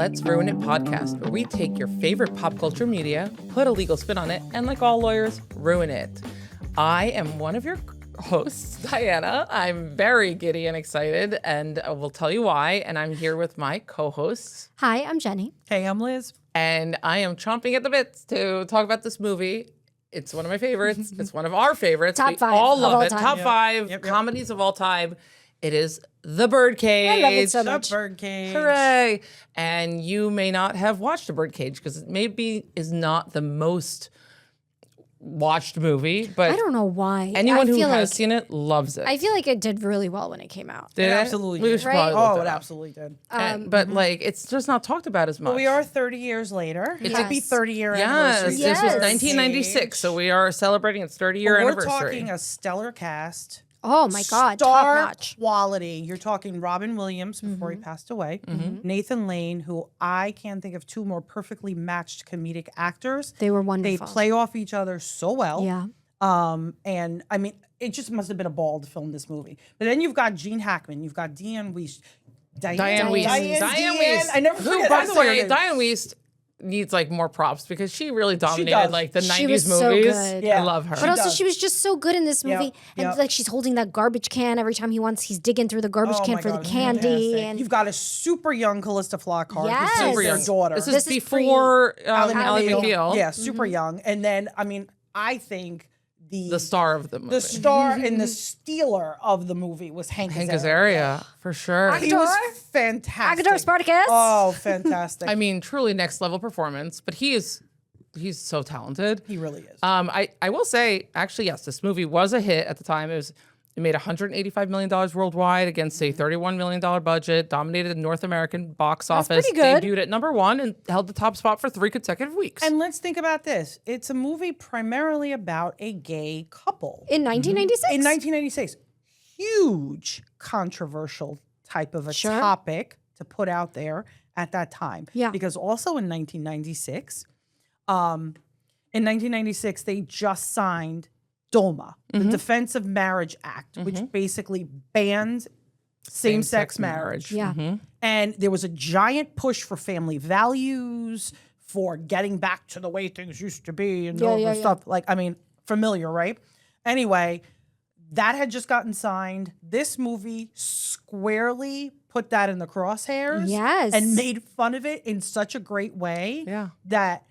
Let's Ruin It podcast, where we take your favorite pop culture media, put a legal spin on it, and like all lawyers, ruin it. I am one of your hosts, Diana. I'm very giddy and excited, and I will tell you why. And I'm here with my co-hosts. Hi, I'm Jenny. Hey, I'm Liz. And I am chomping at the bits to talk about this movie. It's one of my favorites. It's one of our favorites. Top we five all of love all it. time. Top Yep. five Yep. comedies of all time. It is The Birdcage. I love it so The much. Birdcage. Hooray! And you may not have watched The Birdcage because it maybe is not the most watched movie, but I don't know why. anyone I who feel has like, seen it loves it. I feel like it did really well when it came out. Did It it? absolutely We did. should Right? probably look Oh, that it up. absolutely did. But like, it's just not talked about as much. But we are 30 years later. Yes. Happy 30-year Yes, anniversary. this Yes. was 1996, so we are celebrating its 30-year We're anniversary. talking a stellar cast. Oh my God, top Star notch. quality. You're talking Robin Williams before Mm-hmm. he passed away. Nathan Lane, who I can't think of two more perfectly matched comedic actors. They were They wonderful. play off each other so well. Yeah. And I mean, it just must have been a ball to film this movie. But then you've got Gene Hackman, you've got Diane Wiest. Diane Wiest. Diane Wiest. I never Who, forget by how to the say her way, name. Diane Wiest needs like more props because she really dominated does. like the She 90s was so movies. good. Yeah. I love her. But also, does. she was just so good in this movie. And yep. like, she's holding that garbage can every time he's digging through the garbage Oh can my for God, the candy. fantastic. And You've got a super young Callista Flockhart, Yes. who's Super their young. daughter. This This is is before Ally Ally McBeal. Yeah, super young. And then, I mean, I think The star of the movie. the star and the stealer of the movie was Hank Hank Azaria. Azaria, for sure. He was fantastic. Agador Spartacus. Oh, fantastic. I mean, truly next level performance, but he's so talented. he really is. I will say, actually, yes, this movie was a hit at the time. It made $185 million worldwide against a $31 million budget, dominated the North American box office, pretty good. debuted at #1, and held the top spot for 3 consecutive weeks. And let's think about this. It's a movie primarily about a gay couple. In 1996. In 1996, huge controversial type of a Sure. topic to put out there at that time. Yeah. Because also in 1996, they just signed DOMA, the Defense of Marriage Act, which basically bans same-sex marriage. Yeah. And there was a giant push for family values, for getting back to the way things used to be and all this stuff. Like, I mean, familiar, right? Anyway, that had just gotten signed. This movie squarely put that in the crosshairs. Yes. And made fun of it in such a great way Yeah. that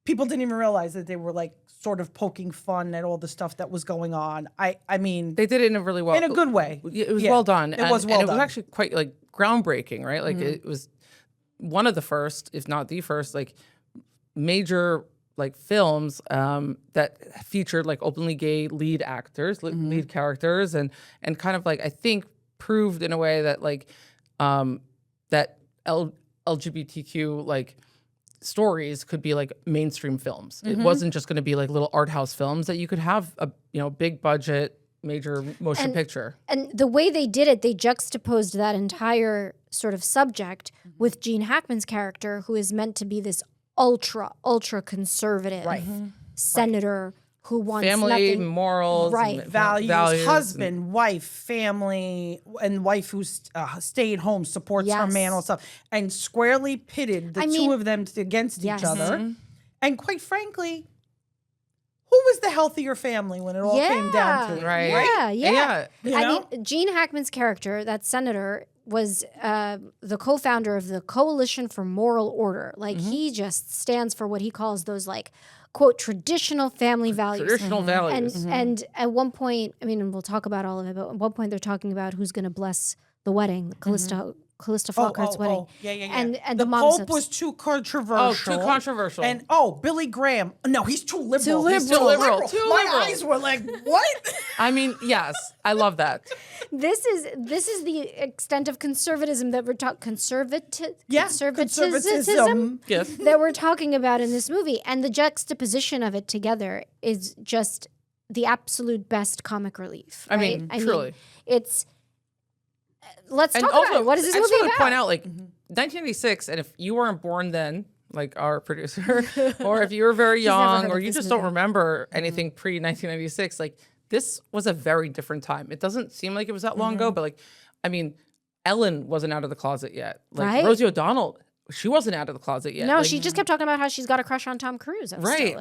people didn't even realize that they were like sort of poking fun at all the stuff that was going on. I mean, they did it in a really well, in a good way. It was Yeah, well done. It was well and done. it was actually quite like groundbreaking, right? Like it was one of the first, if not the first, like major like films that featured like openly gay lead actors, lead characters, and kind of like I think proved in a way that like that LGBTQ like stories could be like mainstream films. It wasn't just going to be like little art house films, that you could have a big budget major motion picture. And the way they did it, they juxtaposed that entire sort of subject with Gene Hackman's character, who is meant to be this ultra conservative senator who wants Family, nothing. morals, Right. and values, husband, wife, family, and wife who stayed home, supports her Yes. man, all stuff, and squarely pitted the I two mean, of them against yes. each other. And quite frankly, who was the healthier family when it all came down to it? Right. Yeah. You I know? mean, Gene Hackman's character, that senator, was the co-founder of the Coalition for Moral Order. Like, he just stands for what he calls those, like, quote, traditional family values. traditional values. And at one point, I mean, and we'll talk about all of it, but at one point they're talking about who's going to bless the wedding, Callista Flockhart's wedding. Yeah. And the mom Pope says- was too controversial. too controversial. And Billy Graham. No, he's too liberal. Too He's liberal. Too My liberal. eyes were like, what? I mean, yes, I love that. This is the extent of conservatism that we're talking conservatism Yes. that we're talking about in this movie, and the juxtaposition of it together is just the absolute best comic relief. I right? mean, truly. It's. Let's And talk also, about it. What is this I just movie want to about? point out, like, 1986, and if you weren't born then, like our producer, or if you were very never heard young, of or you this just don't movie. remember anything pre-1996, like, this was a very different time. It doesn't seem like it was that long ago, but, like, I mean, Ellen wasn't out of the closet yet. Like, Right. Rosie O'Donnell she wasn't out of the closet yet. No, Like, she just kept talking about how she's got a crush on Tom Cruise. right.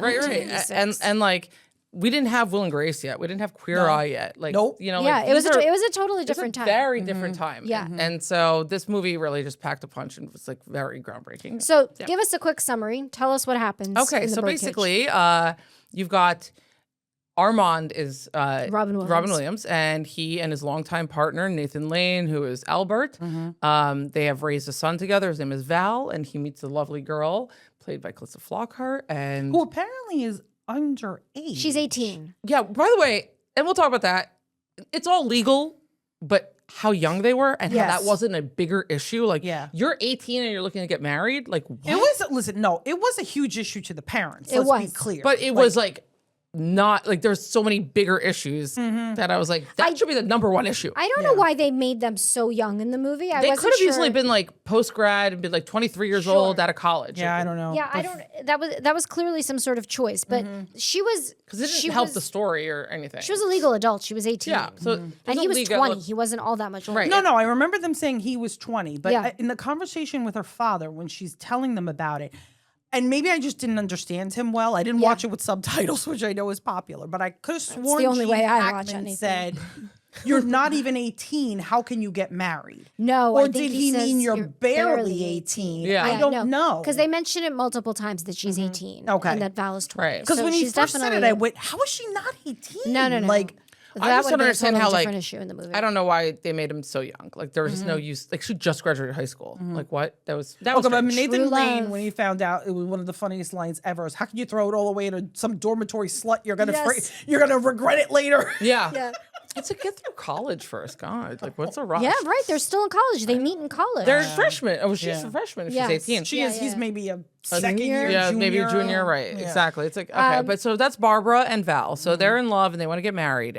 And like, we didn't have Will and Grace yet. We didn't have Queer Eye yet. Like, Nope. you know, Yeah, like, it was these are- it was a totally it's a different time. very different time. Yeah. And so this movie really just packed a punch and was like very groundbreaking. So give us a quick summary. Tell us what happens. Okay, in the so Birdcage. basically, you've got Armand is Robin Williams. and he and his longtime partner Nathan Lane, who is Albert, they have raised a son together. His name is Val, and he meets a lovely girl played by Calista Flockhart, and Who apparently is underage. She's 18. yeah. By the way, and we'll talk about that. It's all legal, but how young they were and how Yes. that wasn't a bigger issue. Like, Yeah. you're 18 and you're looking to get married. Like, what? It was, listen, no, it was a huge issue to the parents. It Let's be was. clear. But it was like not like there's so many bigger issues that I was like, that should be the number one issue. I don't know why they made them so young in the movie. I They wasn't could have sure. easily been like post grad and been like 23 years old out of college. Yeah, I don't know. Yeah, I don't. That was clearly some sort of choice, but she was Because it didn't she help was, the story or anything. She was a legal adult. She was 18. yeah. So and he was 20. He wasn't all that much older. Right. No, I remember them saying he was 20, but Yeah. in the conversation with her father, when she's telling them about it, and maybe I just didn't understand him well. I didn't watch it with subtitles, which I know is popular, but I could have sworn the only Gene way I watch Hackman anything. said, "You're not even 18. How can you get married?" No, Or I think did he says mean you're barely 18? Yeah. I don't know. because they mention it multiple times that she's 18. Okay. and that Val is 20. Right. Because So when he she's first said it, definitely- I went, "How is she not 18?" No. Like, I that just would don't have understand been a how, totally like, different issue in the movie. I don't know why they made him so young. Like there was just no use. Like she just graduated high school. That was okay, but strange. Nathan True Lane, love. when he found out, it was one of the funniest lines ever. Is how can you throw it all away to some dormitory slut? You're gonna Yes. you're gonna regret it later. Yeah. Yeah. It's like get through college first. God, like what's a rush? Yeah, right. They're still in college. They meet in college. They're freshmen. Oh, she's a freshman if Yes. she's 18. She Yeah, is. He's yeah. maybe a second year, Yeah, junior. maybe a junior, right? Yeah. Exactly. It's like okay, but so that's Barbara and Val. So they're in love and they want to get married,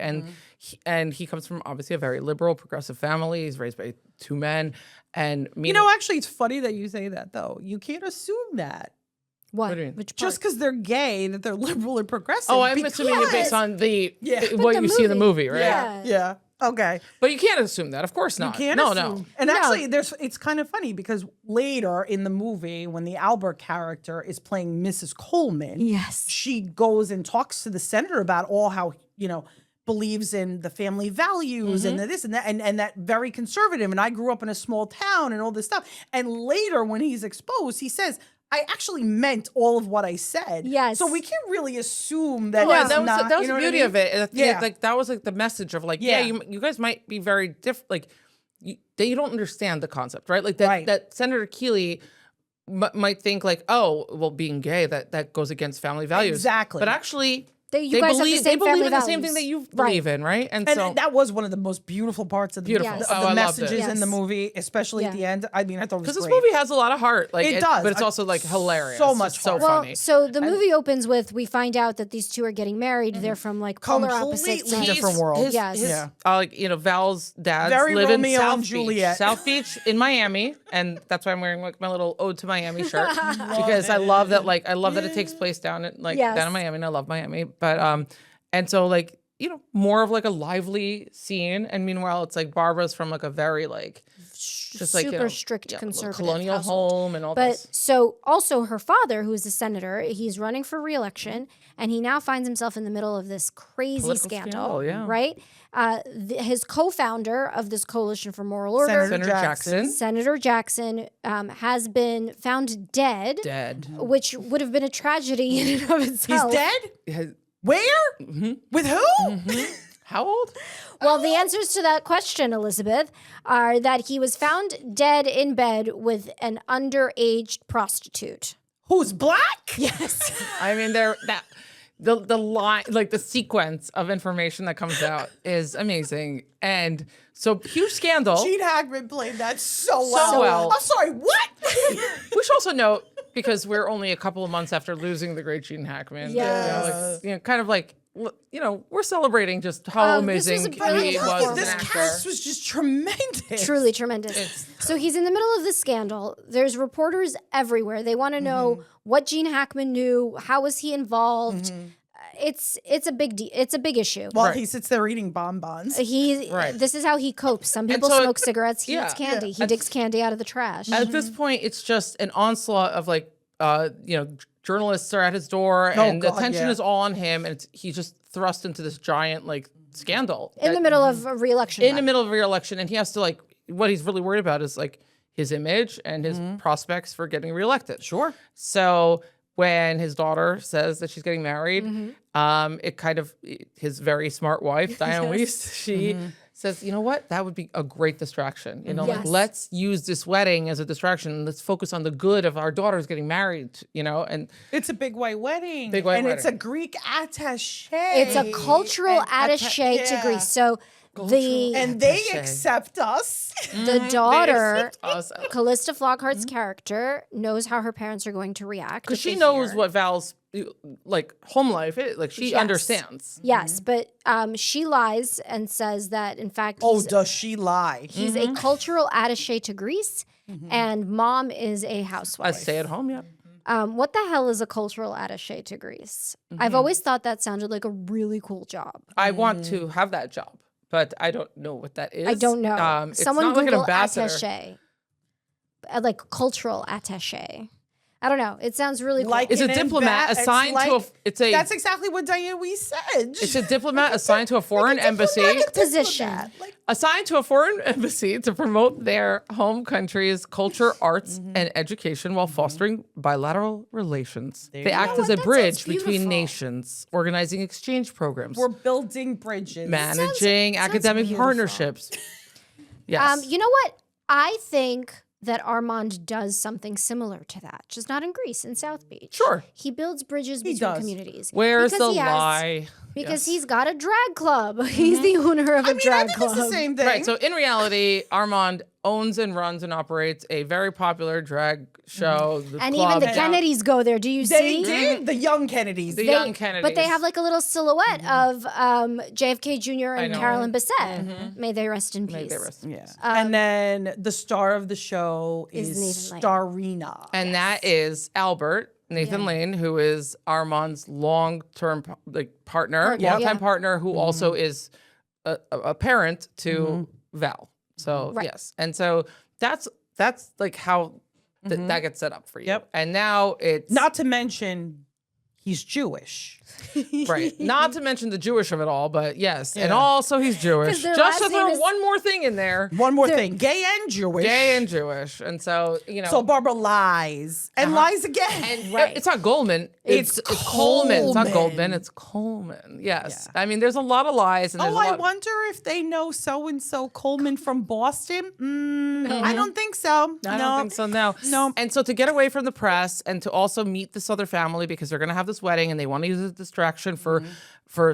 and he comes from obviously a very liberal, progressive family. He's raised by two men, and You know, actually, it's funny that you say that though. You can't assume that what? do you mean? Which part? just because they're gay that they're liberal and progressive. oh, I'm assuming it based on the what the you see in the movie. movie, right? Yeah. Yeah. Okay. But you can't assume that, of course not. Can't no, assume. no. And actually, it's kind of funny because later in the movie, when the Albert character is playing Mrs. Coleman, Yes. she goes and talks to the senator about all how, believes in the family values and the this and that, and that very conservative. And I grew up in a small town and all this stuff. And later, when he's exposed, he says, I actually meant all of what I said. Yes. So we can't really assume that Yeah, it's that was not, that was you know the what I beauty mean? of it. Yeah. Like that was like the message of like, Yeah. you guys might be very different. Like you don't understand the concept, right? Like that Right. that Senator Keeley might think like, oh, well, being gay that goes against family values. Exactly. But actually, You guys have the believe same family in the same thing values. that you Right. believe in, right? And so that was one of the most beautiful parts of the, Beautiful. the, Oh, of the I loved it. messages in the Yes. movie, especially at Yeah. the end. I mean, I thought it was because this great. movie has a lot of heart, like It does. but it's also like hilarious. So It's much just so heart. Well, funny. so the movie opens with we find out that these two are getting married. They're from like polar opposites. Completely and- different world. Yes. Yeah. Like Val's dad's Very live in Romeo South and Beach, Juliet. South Beach in Miami, and that's why I'm wearing like my little ode to Miami shirt because I love that it takes place down in Yes. down in Miami, and I love Miami. But and so more of like a lively scene, and meanwhile it's like Barbara's from like a very like just like super strict little conservative colonial household. home and all But this. so also her father, who is a senator, he's running for re-election, and he now finds himself in the middle of this crazy Political scandal, scandal, yeah. right? His co-founder of this coalition for moral order, Senator Senator Jackson, has been found dead, which would have been a tragedy in and of He's itself. dead? Where? With who? How old? Well, the answers to that question, Elizabeth, are that he was found dead in bed with an underage prostitute. Who's black? Yes. I mean, the line, like the sequence of information that comes out is amazing, and so huge scandal. Gene Hackman played that so well. well. I'm sorry, what? We should also note, because we're only a couple of months after losing the great Gene Hackman. Yes. Kind of like, we're celebrating just how this was amazing a brilliant he was performance. as This an actor. cast was just tremendous. Truly tremendous. So he's in the middle of this scandal. There's reporters everywhere. They want to know what Gene Hackman knew. How was he involved? it's a big it's a big issue. While he sits there eating bonbons. This is how he copes. Some people so smoke cigarettes. He eats candy. He digs candy out of the trash. At this point, it's just an onslaught of like, journalists are at his door, and the attention is all on him, and he's just thrust into this giant like scandal in the middle of a re-election. In the middle of a re-election, and he has to like, what he's really worried about is like his image and his prospects for getting reelected. Sure. So when his daughter says that she's getting married, it kind of, his very smart wife, Diane Weiss, she says, you know what? That would be a great distraction. Like, let's use this wedding as a distraction. Let's focus on the good of our daughters getting married, and it's a big white wedding. It's a Greek attaché. It's a cultural attaché to Greece. So they accept us. The daughter, Callista Flockhart's character, knows how her parents are going to react. Because she knows what Val's like home life is. Like she understands. Yes, but she lies and says that in fact does she lie? He's a cultural attaché to Greece and mom is a housewife. I stay at home, what the hell is a cultural attaché to Greece? I've always thought that sounded like a really cool job. I want to have that job, but I don't know what that is. I don't know. Someone not like an Google ambassador. attaché. Like cultural attaché. I don't know. It sounds really cool. It's a diplomat assigned to a. That's exactly what Diane Weiss said. It's a diplomat assigned to a foreign embassy. Position. Assigned to a foreign embassy to promote their home country's culture, arts, and education while fostering bilateral relations. They act as a bridge between nations, organizing exchange programs. We're building bridges. Managing academic partnerships. Yes. You know what? I think that Armand does something similar to that, just not in Greece, in South Beach. Sure. He builds bridges between communities. Where's the lie? Because he's got a drag club. He's the owner of a drag club. It's the same thing. Right. So in reality, Armand owns and runs and operates a very popular drag show. And even the Kennedys go there. Do you see? They did. The young Kennedys. Young Kennedys. But they have like a little silhouette of JFK Jr. and Carolyn Bessette. May they rest in peace. May they rest in peace. And then the star of the show is Starina. And that is Albert. Nathan Lane, who is Armand's long-term partner, longtime partner, who also is a parent to Val. So yes, and so that's like how that gets set up for you. Yep. And now it's not to mention he's Jewish, right? Not to mention the Jewish of it all, but yes, and also he's Jewish. Just to throw one more thing in there. One more thing: gay and Jewish. Gay and Jewish, and so So Barbara lies and lies again. And it's not Goldman. It's Coleman. It's not Goldman. It's Coleman. Yes. Yeah. I mean, there's a lot of lies. And I wonder if they know so and so Coleman from Boston. I don't think so. I don't think so. No. And so to get away from the press and to also meet this other family because they're going to have this wedding and they want to use it as a distraction for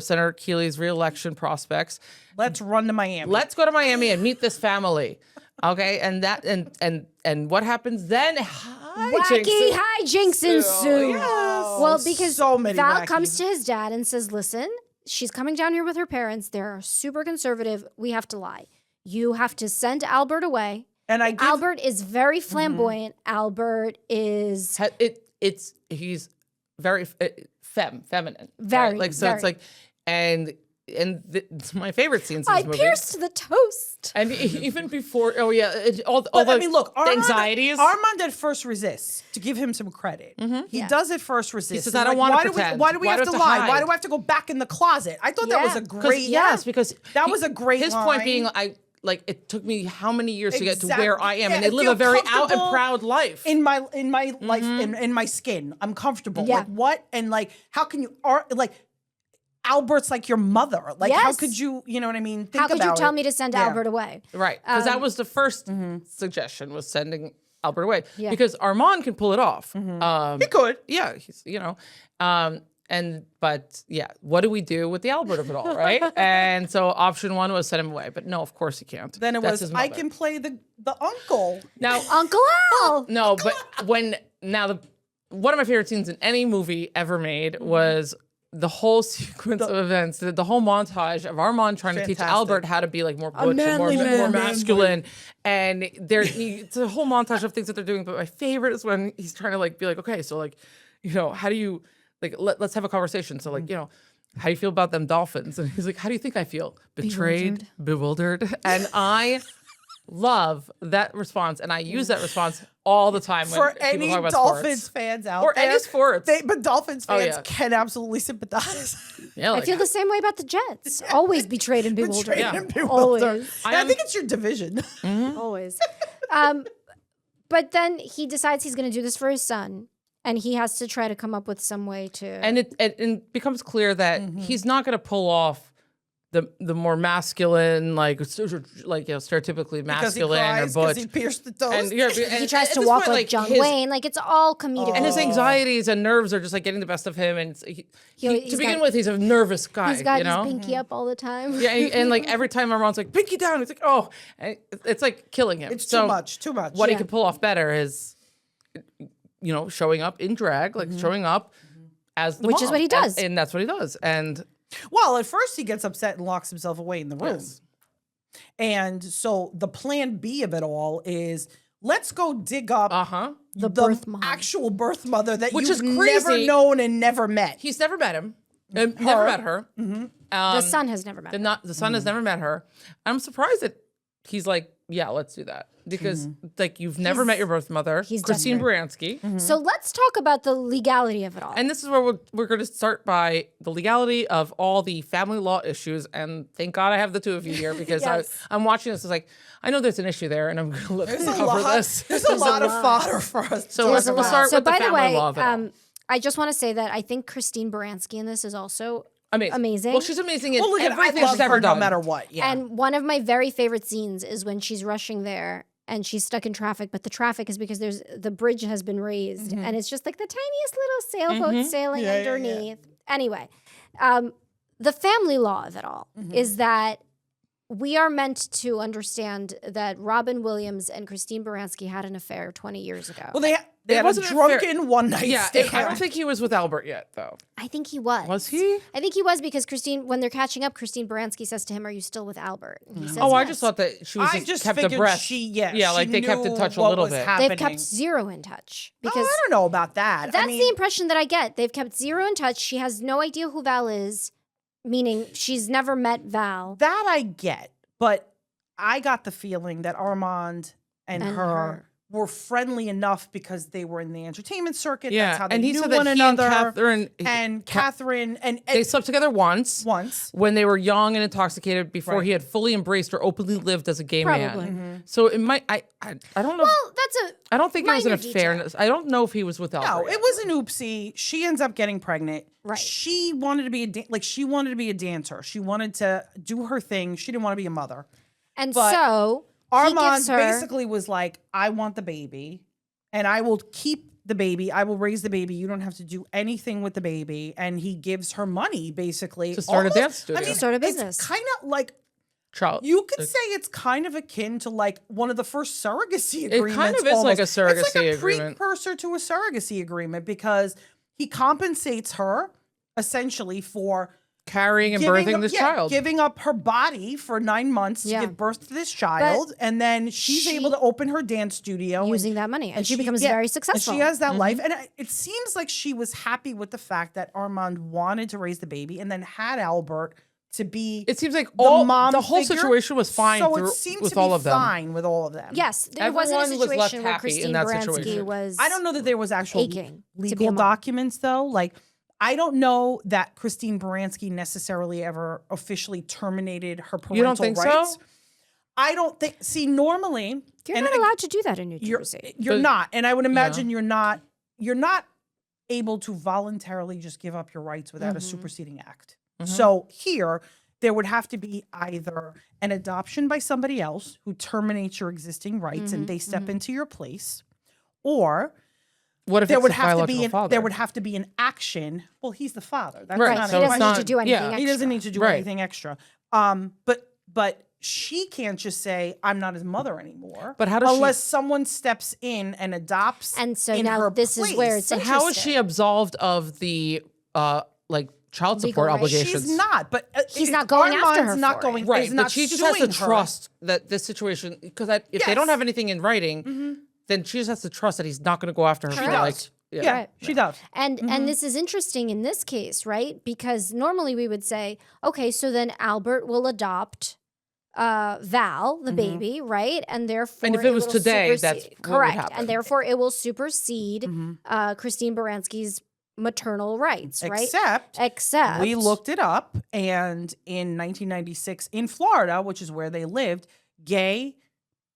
Senator Keeley's re-election prospects. Let's run to Miami. Let's go to Miami and meet this family. Okay, and what happens then? Wacky hijinks ensue. Yes. Well, because Val wacky. comes to his dad and says, "Listen, she's coming down here with her parents. They're super conservative. We have to lie. You have to send Albert away." And Albert is very flamboyant. Albert is he's very feminine. Very like so. Very. It's like it's my favorite scenes in this movie. I pierced the toast. And even before, look, Armand at first resists, to give him some credit. He does at first resist. He says, I don't want to pretend. Why do we have to lie? Hide? Why do I have to go back in the closet? I thought that was a great... because that was a great His line. point being, it took me how many years to get to where I am, and I live a very out and proud life. In my life, in my skin, I'm comfortable. Yeah. Like what? And how can you Albert's like your mother. How could you, you know what I mean? How could you tell me to send Albert away? Right. Because that was the first suggestion, was sending Albert away. Yeah. Because Armand can pull it off. He could. Yeah. He's, but what do we do with the Albert of it all, right? And so option one was send him away. But no, of course he can't. Then it was, I can play the uncle. Now, Uncle Al. No, but one of my favorite scenes in any movie ever made was the whole sequence of events, the whole montage of Armand trying to teach Albert how to be more butch and more masculine. And it's a whole montage of things that they're doing. But my favorite is when he's trying to be okay, so how do you let's have a conversation. So how do you feel about them dolphins? And he's like, how do you think I feel? Betrayed, bewildered. And I love that response. And I use that response all the time when For people any talk about Dolphins sports. fans out Or there. any sports. But Dolphins fans yeah. can absolutely sympathize. Yeah, I like, feel the same way about the Jets. Always betrayed and bewildered. Betrayed and bewildered. Always. I think it's your division. Always. But then he decides he's going to do this for his son, and he has to try to come up with some way to. and it becomes clear that he's not going to pull off the more masculine, like stereotypically masculine or butch. He pierced the toes. And, he tries to walk like John Wayne. Like, it's all comedic. And his anxieties and nerves are just like getting the best of him. And to begin with, he's a nervous guy. He's got you know? his pinky up all the time. Yeah, and like every time Armand's like pinky down, it's like and it's like killing him. It's so too much. Too much. What he could pull off better is, showing up in drag, like showing up as the Which is mom. what he does. and that's what he does. And Well, at first he gets upset and locks himself away in the room. Yes. And so the plan B of it all is let's go dig up The birth mom. actual birth mother that Which you've is crazy. never known and never met. he's never met him. Never met her. The son has never met her. The son has never met her. I'm surprised that he's like, yeah, let's do that. Because like you've never met your birth mother, he's Christine desperate. Baranski. So let's talk about the legality of it all. And this is where we're going to start by the legality of all the family law issues. And thank God I have the two of you here because Yes. I'm watching this. It's like, I know there's an issue there and I'm going to let them There's a cover lot, this. there's a lot of fodder for us. So let's start So with the by the family way, law of it all. I just want to say that I think Christine Baranski in this is also amazing. Well, she's amazing in Well, look at everything I love she's ever her done. no matter what. Yeah. And one of my very favorite scenes is when she's rushing there and she's stuck in traffic, but the traffic is because the bridge has been raised and it's just like the tiniest little sailboat sailing underneath. Anyway, the family law of it all is that we are meant to understand that Robin Williams and Christine Baranski had an affair 20 years ago. Well, they had a wasn't a drunken one night Yeah, stand. I don't think he was with Albert yet, though. I think he was. Was he? I think he was because when they're catching up, Christine Baranski says to him, "Are you still with Albert?" And he says, Oh, I "Yes." just thought that she was I just just kept figured abreast. yeah, like she they kept in knew touch a what little was bit. happening. They've kept zero in touch Oh, because I don't know about that. that's I mean, the impression that I get. They've kept zero in touch. She has no idea who Val is, meaning she's never met Val. that I get, but I got the feeling that Armand and her were friendly enough because they were in the entertainment circuit. Yeah, That's how they and he knew said that one he another. and Catherine and they slept together once when they were young and intoxicated before he had fully embraced or openly lived as a gay Probably. man. So it might I don't know. Well, I don't think it was an minor detail. affair. I don't know if he was with Albert. No, yet. it was an oopsie. She ends up getting pregnant. Right. She wanted to be she wanted to be a dancer. She wanted to do her thing. She didn't want to be a mother. And But so he Armand gives her, basically was like, I want the baby and I will keep the baby. I will raise the baby. You don't have to do anything with the baby. And he gives her money basically To start a dance studio. I mean, Start a business. It's kind of like, Child. you could say it's kind of akin to like one of the first surrogacy It agreements. kind of is like a almost. It's like surrogacy a agreement. precursor to a surrogacy agreement because he compensates her essentially for Carrying and birthing this child. giving up her body for 9 months to give birth to this child, and then she's able to open her dance studio using that money, and she becomes very successful. And she has that life, and it seems like she was happy with the fact that Armand wanted to raise the baby, and then had Albert to be. It seems like the mom the whole figure. situation was fine So it seemed with to be all of them. fine with all of them. Yes, there wasn't a Everyone was left situation where happy in Christine that Baranski situation. was. I don't know that there was actual aching to be a legal mom. documents though. Like, I don't know that Christine Baranski necessarily ever officially terminated her parental You don't think rights. so? I don't think. See, normally You're and not allowed to do that in New You're, Jersey. you're But- not, and I would imagine you're not able to voluntarily just give up your rights without a superseding act. So here, there would have to be either an adoption by somebody else who terminates your existing rights and they step into your place, or What if there it's would a have to biological be father? there would have to be an action. Well, he's the father. That's Right, not He a so doesn't it's need not- to do anything yeah. extra. he doesn't need to do Right. anything extra. But she can't just say, I'm not his mother anymore. But how does she- unless someone steps in and adopts And so in now her this is where place. it's How is interesting. she absolved of the like child Legal support rights. obligations? She's not, but He's not going after Armand's her not for it. going Right, is but not she just has to suing her. trust that this situation, because if they don't Yes. have anything in writing, then she just has to trust that he's not going to go after her. She for, does. like, Yeah, Right. she does. And this is interesting in this case, right? Because normally we would say, okay, so then Albert will adopt Val, the baby, right? And therefore, And if it was will today, that's supersede- what would correct. happen. And therefore, it will supersede Christine Baranski's maternal rights, right? Except we looked it up, and in 1996 in Florida, which is where they lived, gay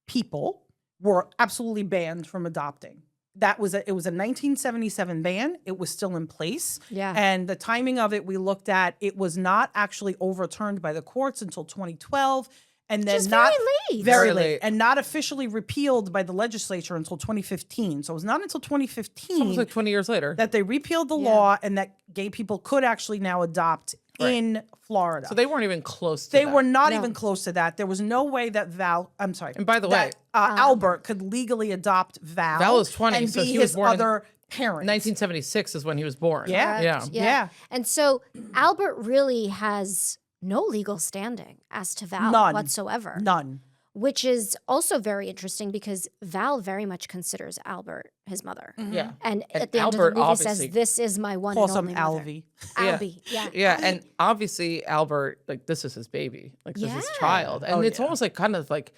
people were absolutely banned from adopting. It was a 1977 ban. It was still in place. Yeah. And the timing of it, we looked at, it was not actually overturned by the courts until 2012. And then Just not very late. very Very late, late. and not officially repealed by the legislature until 2015. So it was not until 2015 Almost like 20 years later. that they repealed the law and that gay people could actually now adopt in Florida. So they weren't even close to They that. were not No. even close to that. There was no way that And by the way, Albert could legally adopt Val. Val was 20, and so be he was his born in other parent. 1976 is when he was born. Yeah. Yeah. Correct. Yeah. And so Albert really has no legal standing as to Val None. whatsoever. None. Which is also very interesting because Val very much considers Albert his mother. Yeah. And And at the end Albert of the movie says, obviously "This is my one Calls and him only mother." Alvy. Albie, yeah. Yeah, and obviously Albert, like this is his baby, like this is his Yeah. child, and Oh, it's yeah. almost like kind of like,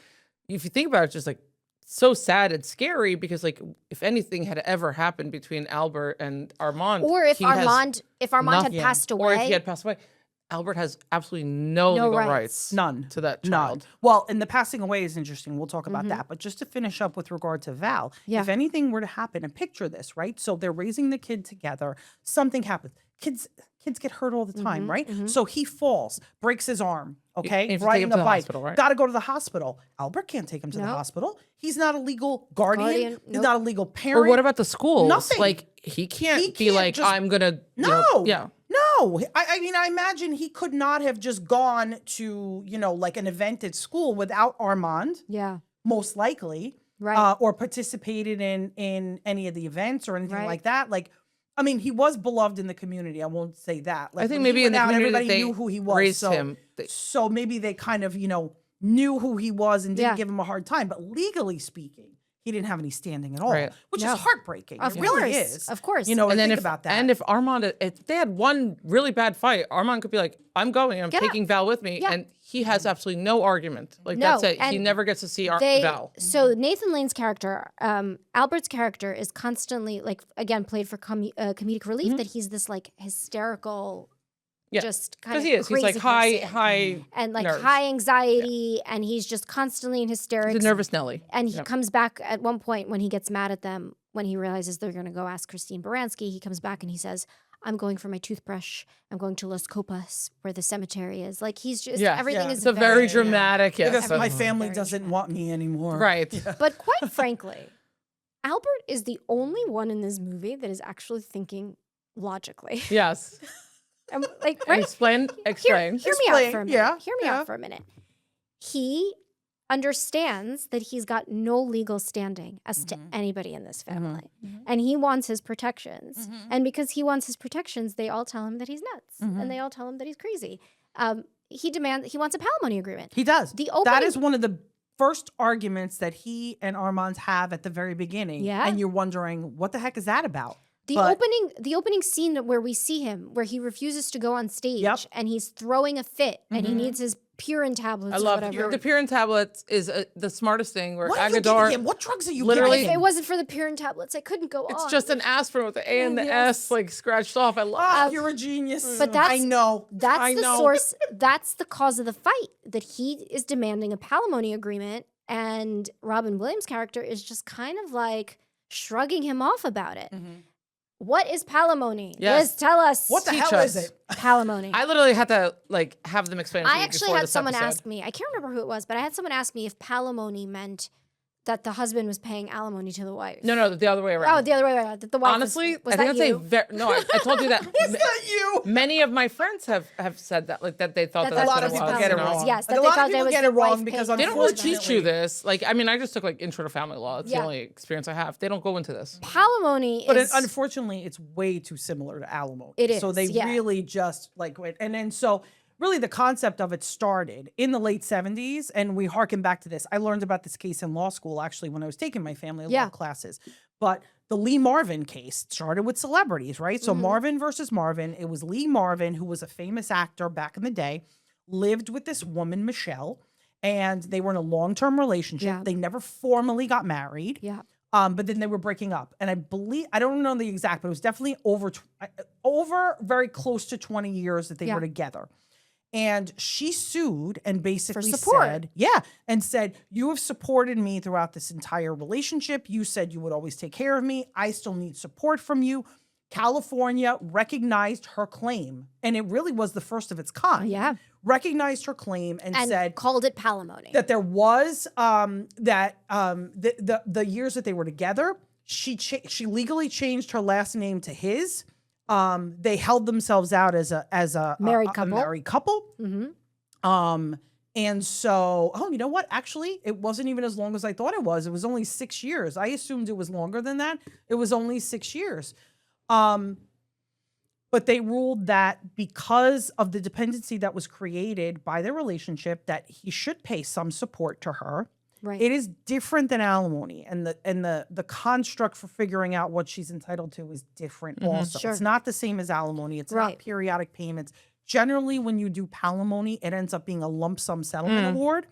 if you think about it, just like so sad and scary because like if anything had ever happened between Albert and Armand, Or if he has Armand had nothing. passed or if away, he had passed away, Albert has absolutely no No legal rights. rights None. to that None. child. Well, and the passing away is interesting. We'll talk about that. But just to finish up with regard to Val, Yeah. if anything were to happen, and picture this, right? So they're raising the kid together. Something happens. Kids get hurt all the time, right? So he falls, breaks his arm, okay? you have to take Riding him the to the bike. hospital, right? Got to go to the hospital. Albert can't take him to the No. hospital. He's not a legal guardian. Guardian, He's nope. not a legal parent. Or what about the schools? Nothing. Like he can't He be can't like, just- I'm gonna No. yeah. No. I mean, I imagine he could not have just gone to, like an event at school without Armand, yeah, most likely. Right. Or participated in any of the events or anything Right. like that. Like, I mean, he was beloved in the community. I won't say that. Like, I think when he maybe in went the out, community that everybody they knew who he was. raised so, him. so maybe they kind of, knew who he was and didn't Yeah. give him a hard time. But legally speaking, he didn't have any standing at all, Right. which No. is heartbreaking. Of It really course. is. Of course. To And then think if about that. and if Armand, if they had one really bad fight, Armand could be like, "I'm going. I'm Get taking Val with me," Yeah. and he has absolutely no argument. Like No, that's it. He and never gets to see they Val. so Nathan Lane's character, Albert's character, is constantly like again played for comedic relief that he's this like hysterical, Yeah, just kind because of he is. He's like crazy high person. And like nerves. high anxiety, and he's just constantly in hysterics. He's a nervous Nelly. And he comes back at one point when he gets mad at them, when he realizes they're going to go ask Christine Baranski. He comes back and he says, "I'm going for my toothbrush. I'm going to Las Copas, where the cemetery is." Like he's just Yeah. everything Yeah. is It's a very dramatic. Yes, because my so- family Very doesn't want me anymore. right. But quite frankly, Albert is the only one in this movie that is actually thinking logically. Yes. Like, right? Explain. Hear me out Explain, for a minute. yeah, Hear me yeah. out for a minute. He understands that he's got no legal standing as to anybody in this family. And he wants his protections. And because he wants his protections, they all tell him that he's nuts. And they all tell him that he's crazy. He wants a palimony agreement. He does. The That opening- is one of the first arguments that he and Armand have at the very beginning. Yeah. And you're wondering, what the heck is that about? The But- opening scene where we see him, where he refuses to go on stage Yep. and he's throwing a fit and he needs his Purin tablets I or love whatever. the Purin tablets is the smartest thing. Where What are you Agador, giving him? What drugs are you literally- giving If it him? wasn't for the Purin tablets, I couldn't go it's on. just an aspirin with the A and the Yes. S like scratched off. I love. Ah, you're a genius. But that's- I know. That's I the know. source. That's the cause of the fight. That he is demanding a palimony agreement, and Robin Williams' character is just kind of like shrugging him off about it. What is palimony? Yes. Liz, tell us. What the Teach hell us. is it? palimony? I literally had to like have them explain. It to I me actually before had this someone episode. ask me. I can't remember who it was, but I had someone ask me if palimony meant that the husband was paying alimony to the wife. No, the other way around. Oh, the other way around. That the wife Honestly, was I think that that's you? no. I told you that. Is that you? Many of my friends have said that, like that they thought That that a that's lot what of it people was. get it you know? wrong. Yes, Like, that a they lot of thought people there was get the it wrong wife because paying They don't really unfortunately- teach you this. Like, I mean, I just took like intro to family law. It's Yeah. the only experience I have. They don't go into this. Palimony But is unfortunately, it's way too similar to alimony. It So is, they yeah. really just like went. And then so really the concept of it started in the late 70s. And we harken back to this. I learned about this case in law school, actually, when I was taking my family law Yeah. classes. But the Lee Marvin case started with celebrities, right? So Marvin versus Marvin, it was Lee Marvin, who was a famous actor back in the day, lived with this woman, Michelle, and they were in a long-term relationship. Yeah. They never formally got married. Yeah. But then they were breaking up. And I believe, I don't know the exact, but it was definitely over very close to 20 years that they were together. And she sued and basically said, and said, you have supported me throughout this entire relationship. You said you would always take care of me. I still need support from you. California recognized her claim. And it really was the first of its kind. Recognized her claim and said, called it palimony. that there was the years that they were together, she legally changed her last name to his. They held themselves out as a married couple. And so, you know what? Actually, it wasn't even as long as I thought it was. It was only 6 years. I assumed it was longer than that. It was only 6 years. But they ruled that because of the dependency that was created by their relationship, that he should pay some support to her. Right. It is different than alimony, and the construct for figuring out what she's entitled to is different. Also, Sure. It's not the same as alimony. It's not periodic payments. Generally, when you do palimony, it ends up being a lump sum settlement award.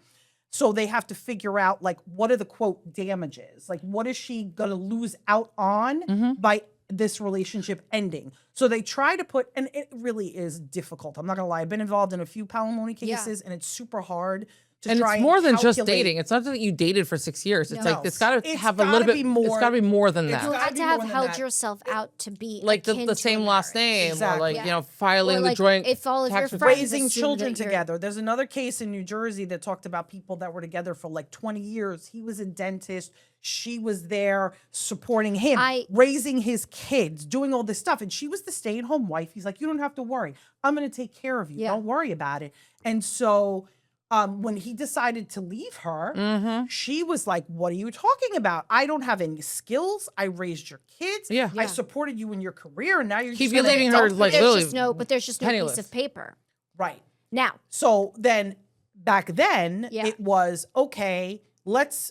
So they have to figure out, like, what are the quote damages? Like, what is she gonna lose out on by this relationship ending? So they try to put, and it really is difficult. I'm not gonna lie. I've been involved in a few palimony cases, and it's super hard to and try it's more than just calculate. dating. It's not that you dated for 6 years. It's like it's got to It's have a gotta little bit. be more- It's got to be more than it's that. You gotta had be to have more than held that. yourself out to be Like akin the to same a last marriage. name, Exactly. or like Yeah. filing Or the like joint. if all of your tax return. friends Raising assume children that you're- together. There's another case in New Jersey that talked about people that were together for like 20 years. He was a dentist. She was there supporting him, raising his kids, doing all this stuff. And she was the stay-at-home wife. He's like, you don't have to worry. I'm going to take care of you. Don't worry about it. And so when he decided to leave her, she was like, what are you talking about? I don't have any skills. I raised your kids. I supported you in your career. And now you're Keep just gonna leaving her dump like me? literally there's just no penniless. piece of paper. Right. Now. So then back then it was, okay,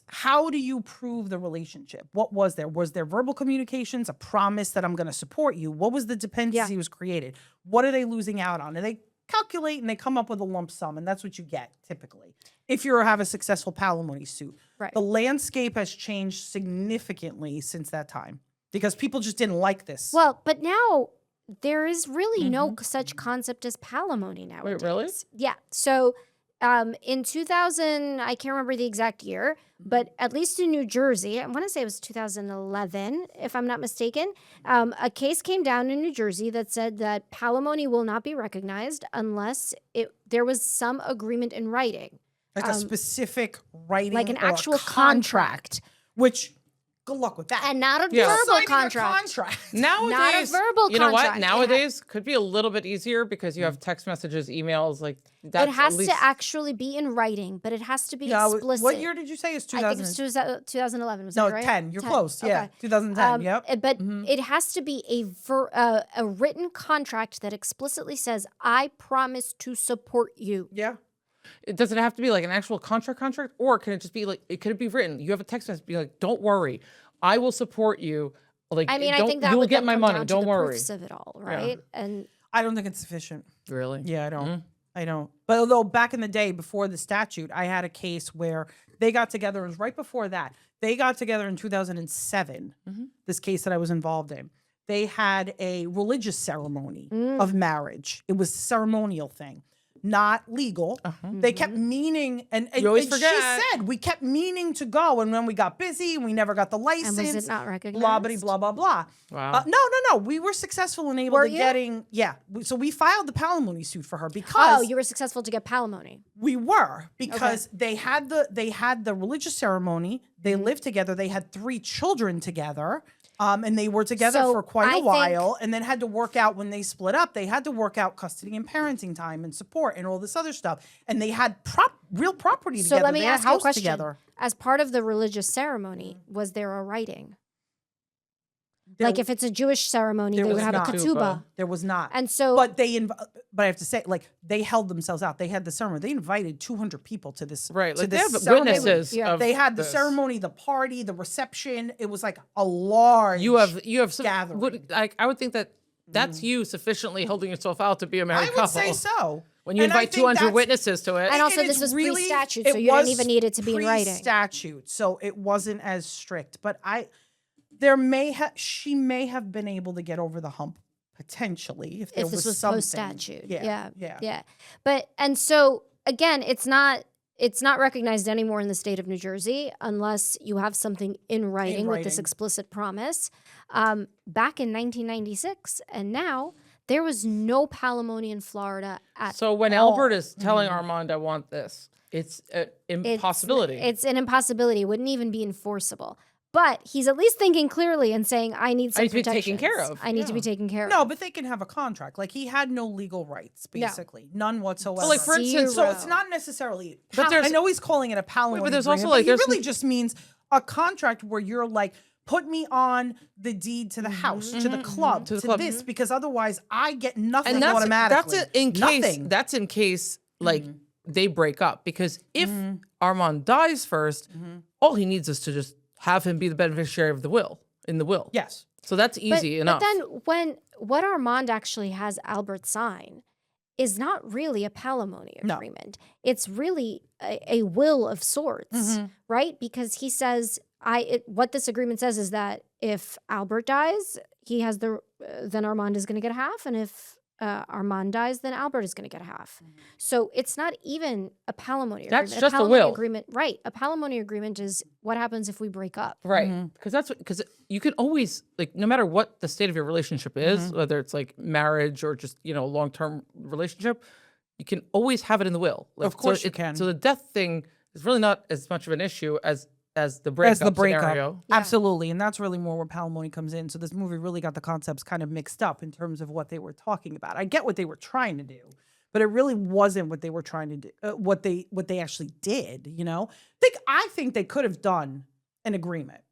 how do you prove the relationship? What was there? Was there verbal communications, a promise that I'm going to support you? What was the dependency was created? What are they losing out on? And they calculate and they come up with a lump sum, and that's what you get typically if you have a successful palimony suit. Right. The landscape has changed significantly since that time because people just didn't like this. Well, but now there is really no such concept as palimony nowadays. Wait, really? Yeah. So in 2000, I can't remember the exact year, but at least in New Jersey, I want to say it was 2011, if I'm not mistaken, a case came down in New Jersey that said that palimony will not be recognized unless there was some agreement in writing. Like a specific writing, like an or actual a contract, which good luck with that. And not a Signing verbal a contract. Nowadays, Not a verbal you know what? contract. Nowadays could be a little bit easier because you have text messages, emails, like that. It has to actually be in writing, but it has to be explicit. What year did you say? Is 2000? I think it's 2011. Was No, that right? 10. You're close. Okay. Yeah, 2010. Yep. But it has to be a written contract that explicitly says, "I promise to support you." Yeah. Does it have to be like an actual contract, or can it just be like could it be written? You have a text message, be like, "Don't worry, I will support you." Like, I mean, I think that you'll would get then my come money. down to Don't the worry. proofs of it all, right? And I don't think it's sufficient. Really? Yeah, I don't. I don't. But although back in the day, before the statute, I had a case where they got together. It was right before that. They got together in 2007. This case that I was involved in. They had a religious ceremony of marriage. It was a ceremonial thing. Not legal. They kept meaning, and You always and forget. she said we kept meaning to go, and when we got busy, and we never got the license. and was it not recognized? Blah blah blah blah. Wow. No. We were successful and able Were to you? getting So we filed the palimony suit for her because Oh, you were successful to get palimony. we were because they had the religious ceremony. They lived together. They had 3 children together. And they were together So for quite I a think- while, and then had to work out when they split up. They had to work out custody and parenting time and support and all this other stuff. And they had real property So together. let me they had ask a you a house question. together. As part of the religious ceremony, was there a writing? Like if it's a Jewish ceremony, they would was have not. a ketubah. There was not. And so, But but I have to say, like, they held themselves out. They had the ceremony. They invited 200 people to this. Right. To Like they this have ceremony. witnesses. Yeah. Of They had the this. ceremony, the party, the reception. It was like a large. You have some, gathering. like I would think that that's you sufficiently holding yourself out to be a married I couple. would say so. When you And I invite think 200 that's- witnesses to it. and also And this it's was really- pre-statute, it so you didn't was even need it to be in writing. Pre-statute, so it wasn't as strict. But she may have been able to get over the hump potentially if there If this was something. post-statute. Yeah. But, and so again, it's not recognized anymore in the state of New Jersey unless you have something in writing with this writing. explicit promise. Back in 1996 and now, there was no palimony in Florida at So when all. Albert is telling Armand, I want this, it's an impossibility. It's an impossibility. It wouldn't even be enforceable. But he's at least thinking clearly and saying, I need some I need to be taken care protections. of. I need to be taken care of. No, but they can have a contract. Like he had no legal rights, basically, none whatsoever. like, for instance, so it's not necessarily. But there's- I know he's calling it a palimony, but there's agreement, also, but like, he there's really just means a contract where you're like, put me on the deed to the house, to the club, to club. this, because otherwise I get nothing and automatically. That's in case. Nothing. That's in case like they break up. Because if Armand dies first, all he needs is to just have him be the beneficiary of the will in the will. Yes. So that's easy enough. But then what Armand actually has Albert sign is not really a palimony No. agreement. It's really a will of sorts, right? Because he says, what this agreement says is that if Albert dies, he has then Armand is going to get half, and if Armand dies, then Albert is going to get half. So it's not even a palimony agreement. That's just a palimony will. agreement, right? A palimony agreement is what happens if we break up. Right. Because you can always, like, no matter what the state of your relationship is, whether it's like marriage or just, a long-term relationship, you can always have it in the will. Like, Of course you can. So the death thing is really not as much of an issue as the breakup scenario. Absolutely. And that's really more where palimony comes in. So this movie really got the concepts kind of mixed up in terms of what they were talking about. I get what they were trying to do, but it really wasn't what they were trying to do, what they actually did, I think they could have done an agreement.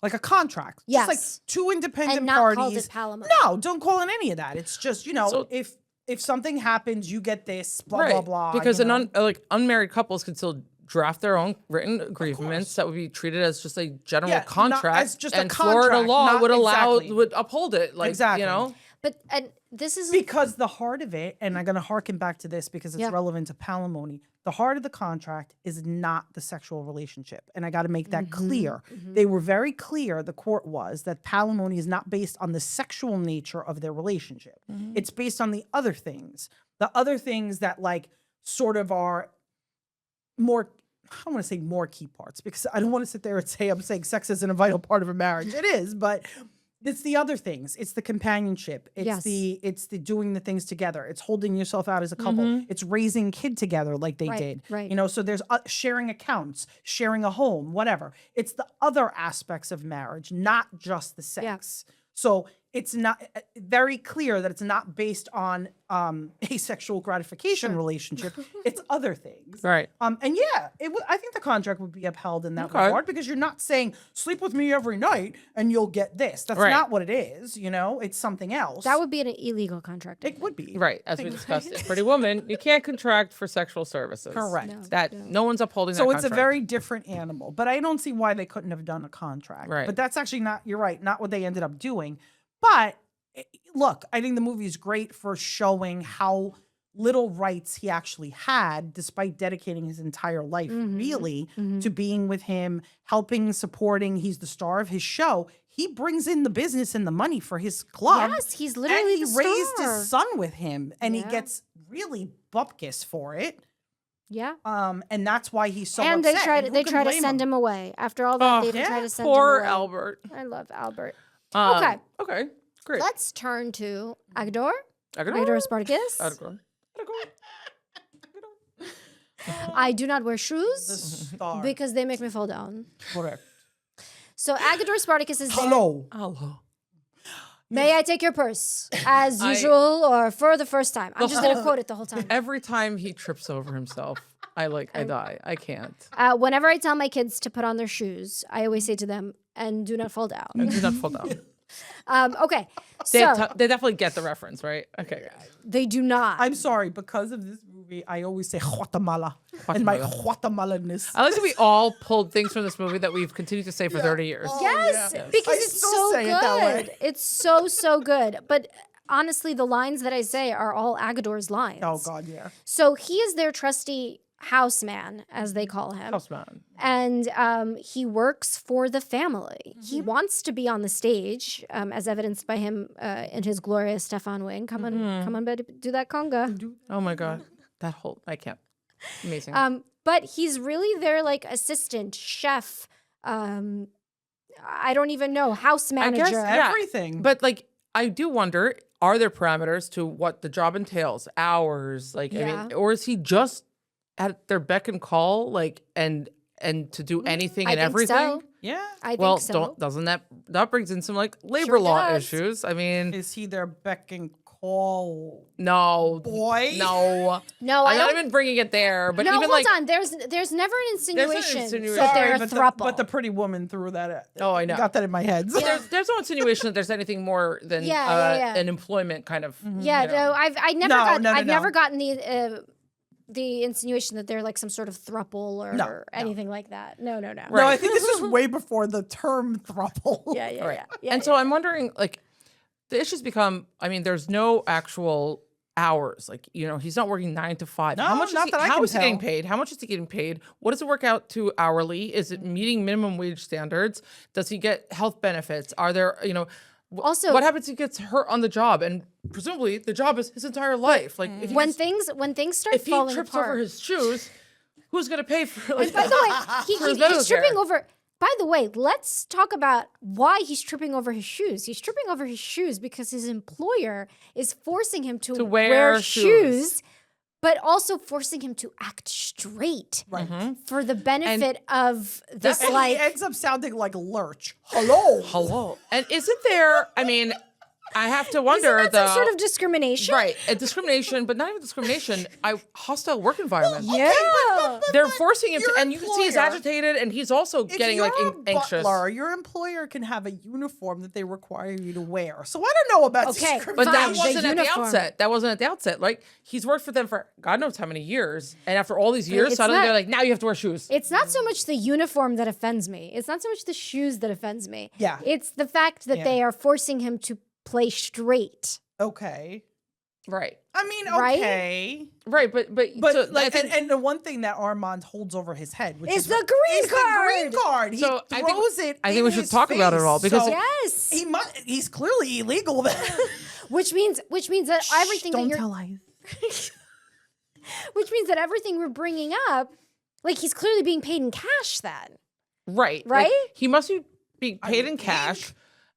Like a contract. Yes. Just like two independent And not parties. called it palimony. No, don't call it any of that. It's just, So- if something happens, you get this, blah, blah, blah. Because you know? unmarried couples can still draft their own written agreements that would be treated as just a general Yeah, not contract, as just a and Florida contract, law not would exactly. would uphold it. Like, Exactly. But and this is Because the heart of it, and I'm going to harken back to this because it's Yeah. relevant to palimony, the heart of the contract is not the sexual relationship. And I got to make that clear. They were very clear, the court was, that palimony is not based on the sexual nature of their relationship. It's based on the other things. The other things that, like, sort of are more, I don't want to say more key parts because I don't want to sit there and say I'm saying sex isn't a vital part of a marriage. It is, but it's the other things. It's the companionship. It's Yes. the doing the things together. It's holding yourself out as a couple. It's raising kid together like they Right, did. right. So there's sharing accounts, sharing a home, whatever. It's the other aspects of marriage, not just the sex. So it's not very clear that it's not based on a sexual gratification relationship. It's other things. Right. And yeah, I think the contract would be upheld in that Okay. regard because you're not saying sleep with me every night and you'll get this. That's Right. not what it is. It's something else. that would be an illegal contract. it would be Right, as we discussed, in Pretty Woman, you can't contract for sexual services. Correct. No one's upholding that So it's a contract. very different animal, but I don't see why they couldn't have done a contract. Right. But that's actually not. You're right. Not what they ended up doing. But look, I think the movie is great for showing how little rights he actually had, despite dedicating his entire life, really, to being with him, helping, supporting. He's the star of his show. He brings in the business and the money for his club. Yes, he's literally and he the raised star. his son with him, and he Yeah. gets really bupkis for it. Yeah. And that's why he's so And upset. they who try can to blame send him away. After all that, they try to send him Poor away. Albert. I love Albert. Okay. Okay. Great. Let's turn to Agador. Agador. Agador Spartacus. Agador. I do not wear The shoes star. because they make me fall down. Correct. So Agador Spartacus is there. Hello. Hello. May I take your purse as usual or for the first time? I'm just going to quote it the whole time. Every time he trips over himself, I die. I can't. Whenever I tell my kids to put on their shoes, I always say to them, and do not fall down. And do not fall down. Okay, so They definitely get the reference, right? Okay. they do not. I'm sorry, because of this movie, I always say Guatemala and my Guatemalaness. I like that we all pulled things from this movie that we've continued to say for 30 years. Yes, because I it's still so say it that way. good. It's so good. But honestly, the lines that I say are all Agador's lines. Oh God, yeah. So he is their trusty houseman, as they call him. Houseman. And he works for the family. He wants to be on the stage, as evidenced by him in his glorious Stefan wing. Come on, baby, do that conga. Oh my God. That whole, I can't. Amazing. But he's really their like assistant, chef. I don't even know, house manager. Yeah. Everything. But like, I do wonder, are there parameters to what the job entails? Hours? Like, I Yeah. mean, or is he just at their beck and call, like, and to do anything I and think everything? so. yeah. I think Well, so. doesn't that brings in some like labor Sure law does. issues? I mean, Is he their beck and call no, boy? no. No, I I'm not don't. even bringing it there. But No, even hold like, on. There's never an insinuation, insinuation. that they're a but throuple. but the pretty woman threw that at. Oh, I know. Got that in my head. there's no insinuation that there's anything more than Yeah. an employment kind of. yeah, you know. no, I've never No, got no, no, I've no. never gotten the insinuation that they're like some sort of throuple or No. anything like that. No. No, I think this is way before the term throuple. Yeah. Right. Yeah. And so I'm wondering, like, the issues become, I mean, there's no actual hours. Like, you know, he's not working 9 to 5. No, how much not is that I he, how can is he getting tell. paid? How much is he getting paid? What does it work out to hourly? Is it meeting minimum wage standards? Does he get health benefits? Are there, you know, Also- what happens if he gets hurt on the job? And presumably the job is his entire life. Like, if he when gets- things start if he falling trips apart. over his shoes, who's going to pay for like, By the way, his medical he's tripping care. over. By the way, let's talk about why he's tripping over his shoes. He's tripping over his shoes because his employer is forcing him to wear shoes, but also forcing him to act straight for the benefit of this And like he ends up sounding like Lurch. Hello. Hello. And isn't there, I mean, I have to wonder isn't that some though. sort of discrimination? Right, a discrimination, but not even discrimination. Hostile work environment. Yeah. They're forcing him to, your and you can see he's employer- agitated, and he's also If getting you're like a anxious. butler, your employer can have a uniform that they require you to wear. So I don't know about Okay, discrimination. But that Fine, the wasn't at the uniform. outset. That wasn't at the outset. Like, he's worked for them for God knows how many years, and after all these years, It's suddenly not- they're like, now you have to wear shoes. It's not so much the uniform that offends me. It's not so much the shoes that offends me. Yeah. It's the fact that Yeah. they are forcing him to play straight. Okay. Right, I mean, Right? okay. right, but But so like, I think, and the one thing that Armand holds over his head, which It's is the green is card. The green card. He So I think- throws it. I think in we should his talk about it face. all, because So Yes. he's clearly illegal then. Which means that everything that Don't you're tell lies. which means that everything we're bringing up, like he's clearly being paid in cash then. right, Right? Like, he must be being paid in would cash.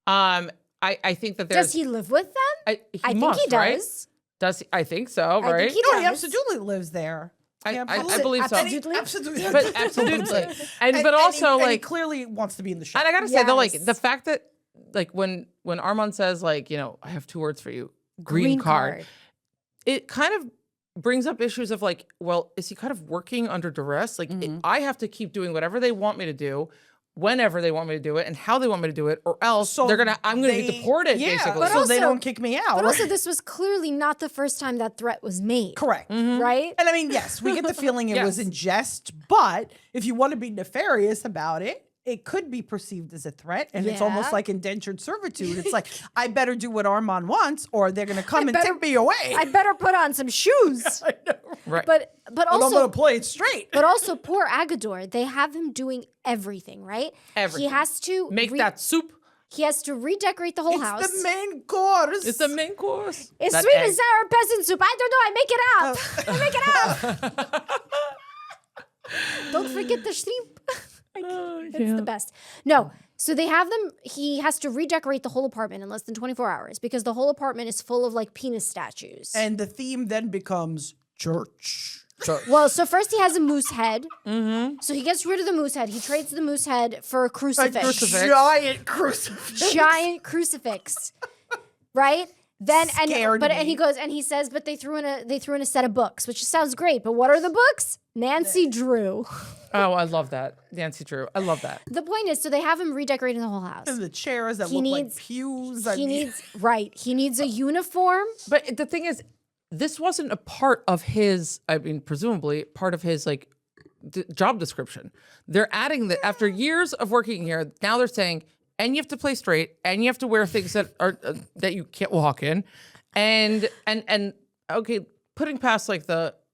I think that there's. Does he live with them? I I think must, he right? does. Does he? I think so, I right? think he No, he does. absolutely lives there. I- He I absolutely- believe so. Absolutely. Absolutely. But absolutely, and but he- also and he like, clearly wants to be in the show. and I gotta say though, like Yes. the fact that like when Armand says like, you know, I have 2 words for you, green, Green card, card. it kind of brings up issues of like, well, is he kind of working under duress? Like, I have to keep doing whatever they want me to do, whenever they want me to do it, and how they want me to do it, or else So I'm gonna be they- deported, yeah, basically. But so they also- don't kick me out. But also this was clearly not the first time that threat was made. Correct. Right? And I mean, yes, we get the feeling it was Yes. in jest, but if you want to be nefarious about it, it could be perceived as a threat. And it's almost Yeah. like indentured servitude. It's like, I better do what Armand wants, or they're going to come and better- take me away. I better put on some shoes. right. But But I'm also going to play it straight. But also, poor Agador, they have him doing everything, right? Everything. He has to Make that soup. He has to redecorate the whole house. It's the main course. It's the main course. It's That sweet egg. and sour peasant soup. I don't know. I make it up. I make it up. Don't forget the shrimp. It's the best. No. So they have them. He has to redecorate the whole apartment in less than 24 hours because the whole apartment is full of like penis statues. And the theme then becomes church. Well, so first he has a moose head. So he gets rid of the moose head. He trades the moose head for a crucifix. crucifix. Giant crucifix. Giant crucifix. Right? scared and me. he goes and he says, but they threw in a set of books, which sounds great. But what are the books? Nancy Drew. Oh, I love that. Nancy Drew. I love that. The point is, so they have him redecorating the whole house. And the chairs that look like pews. He needs a uniform. But the thing is, this wasn't a part of his, I mean, presumably part of his like job description. They're adding that after years of working here, now they're saying, and you have to play straight, and you have to wear things that are that you can't walk in, and okay, putting past like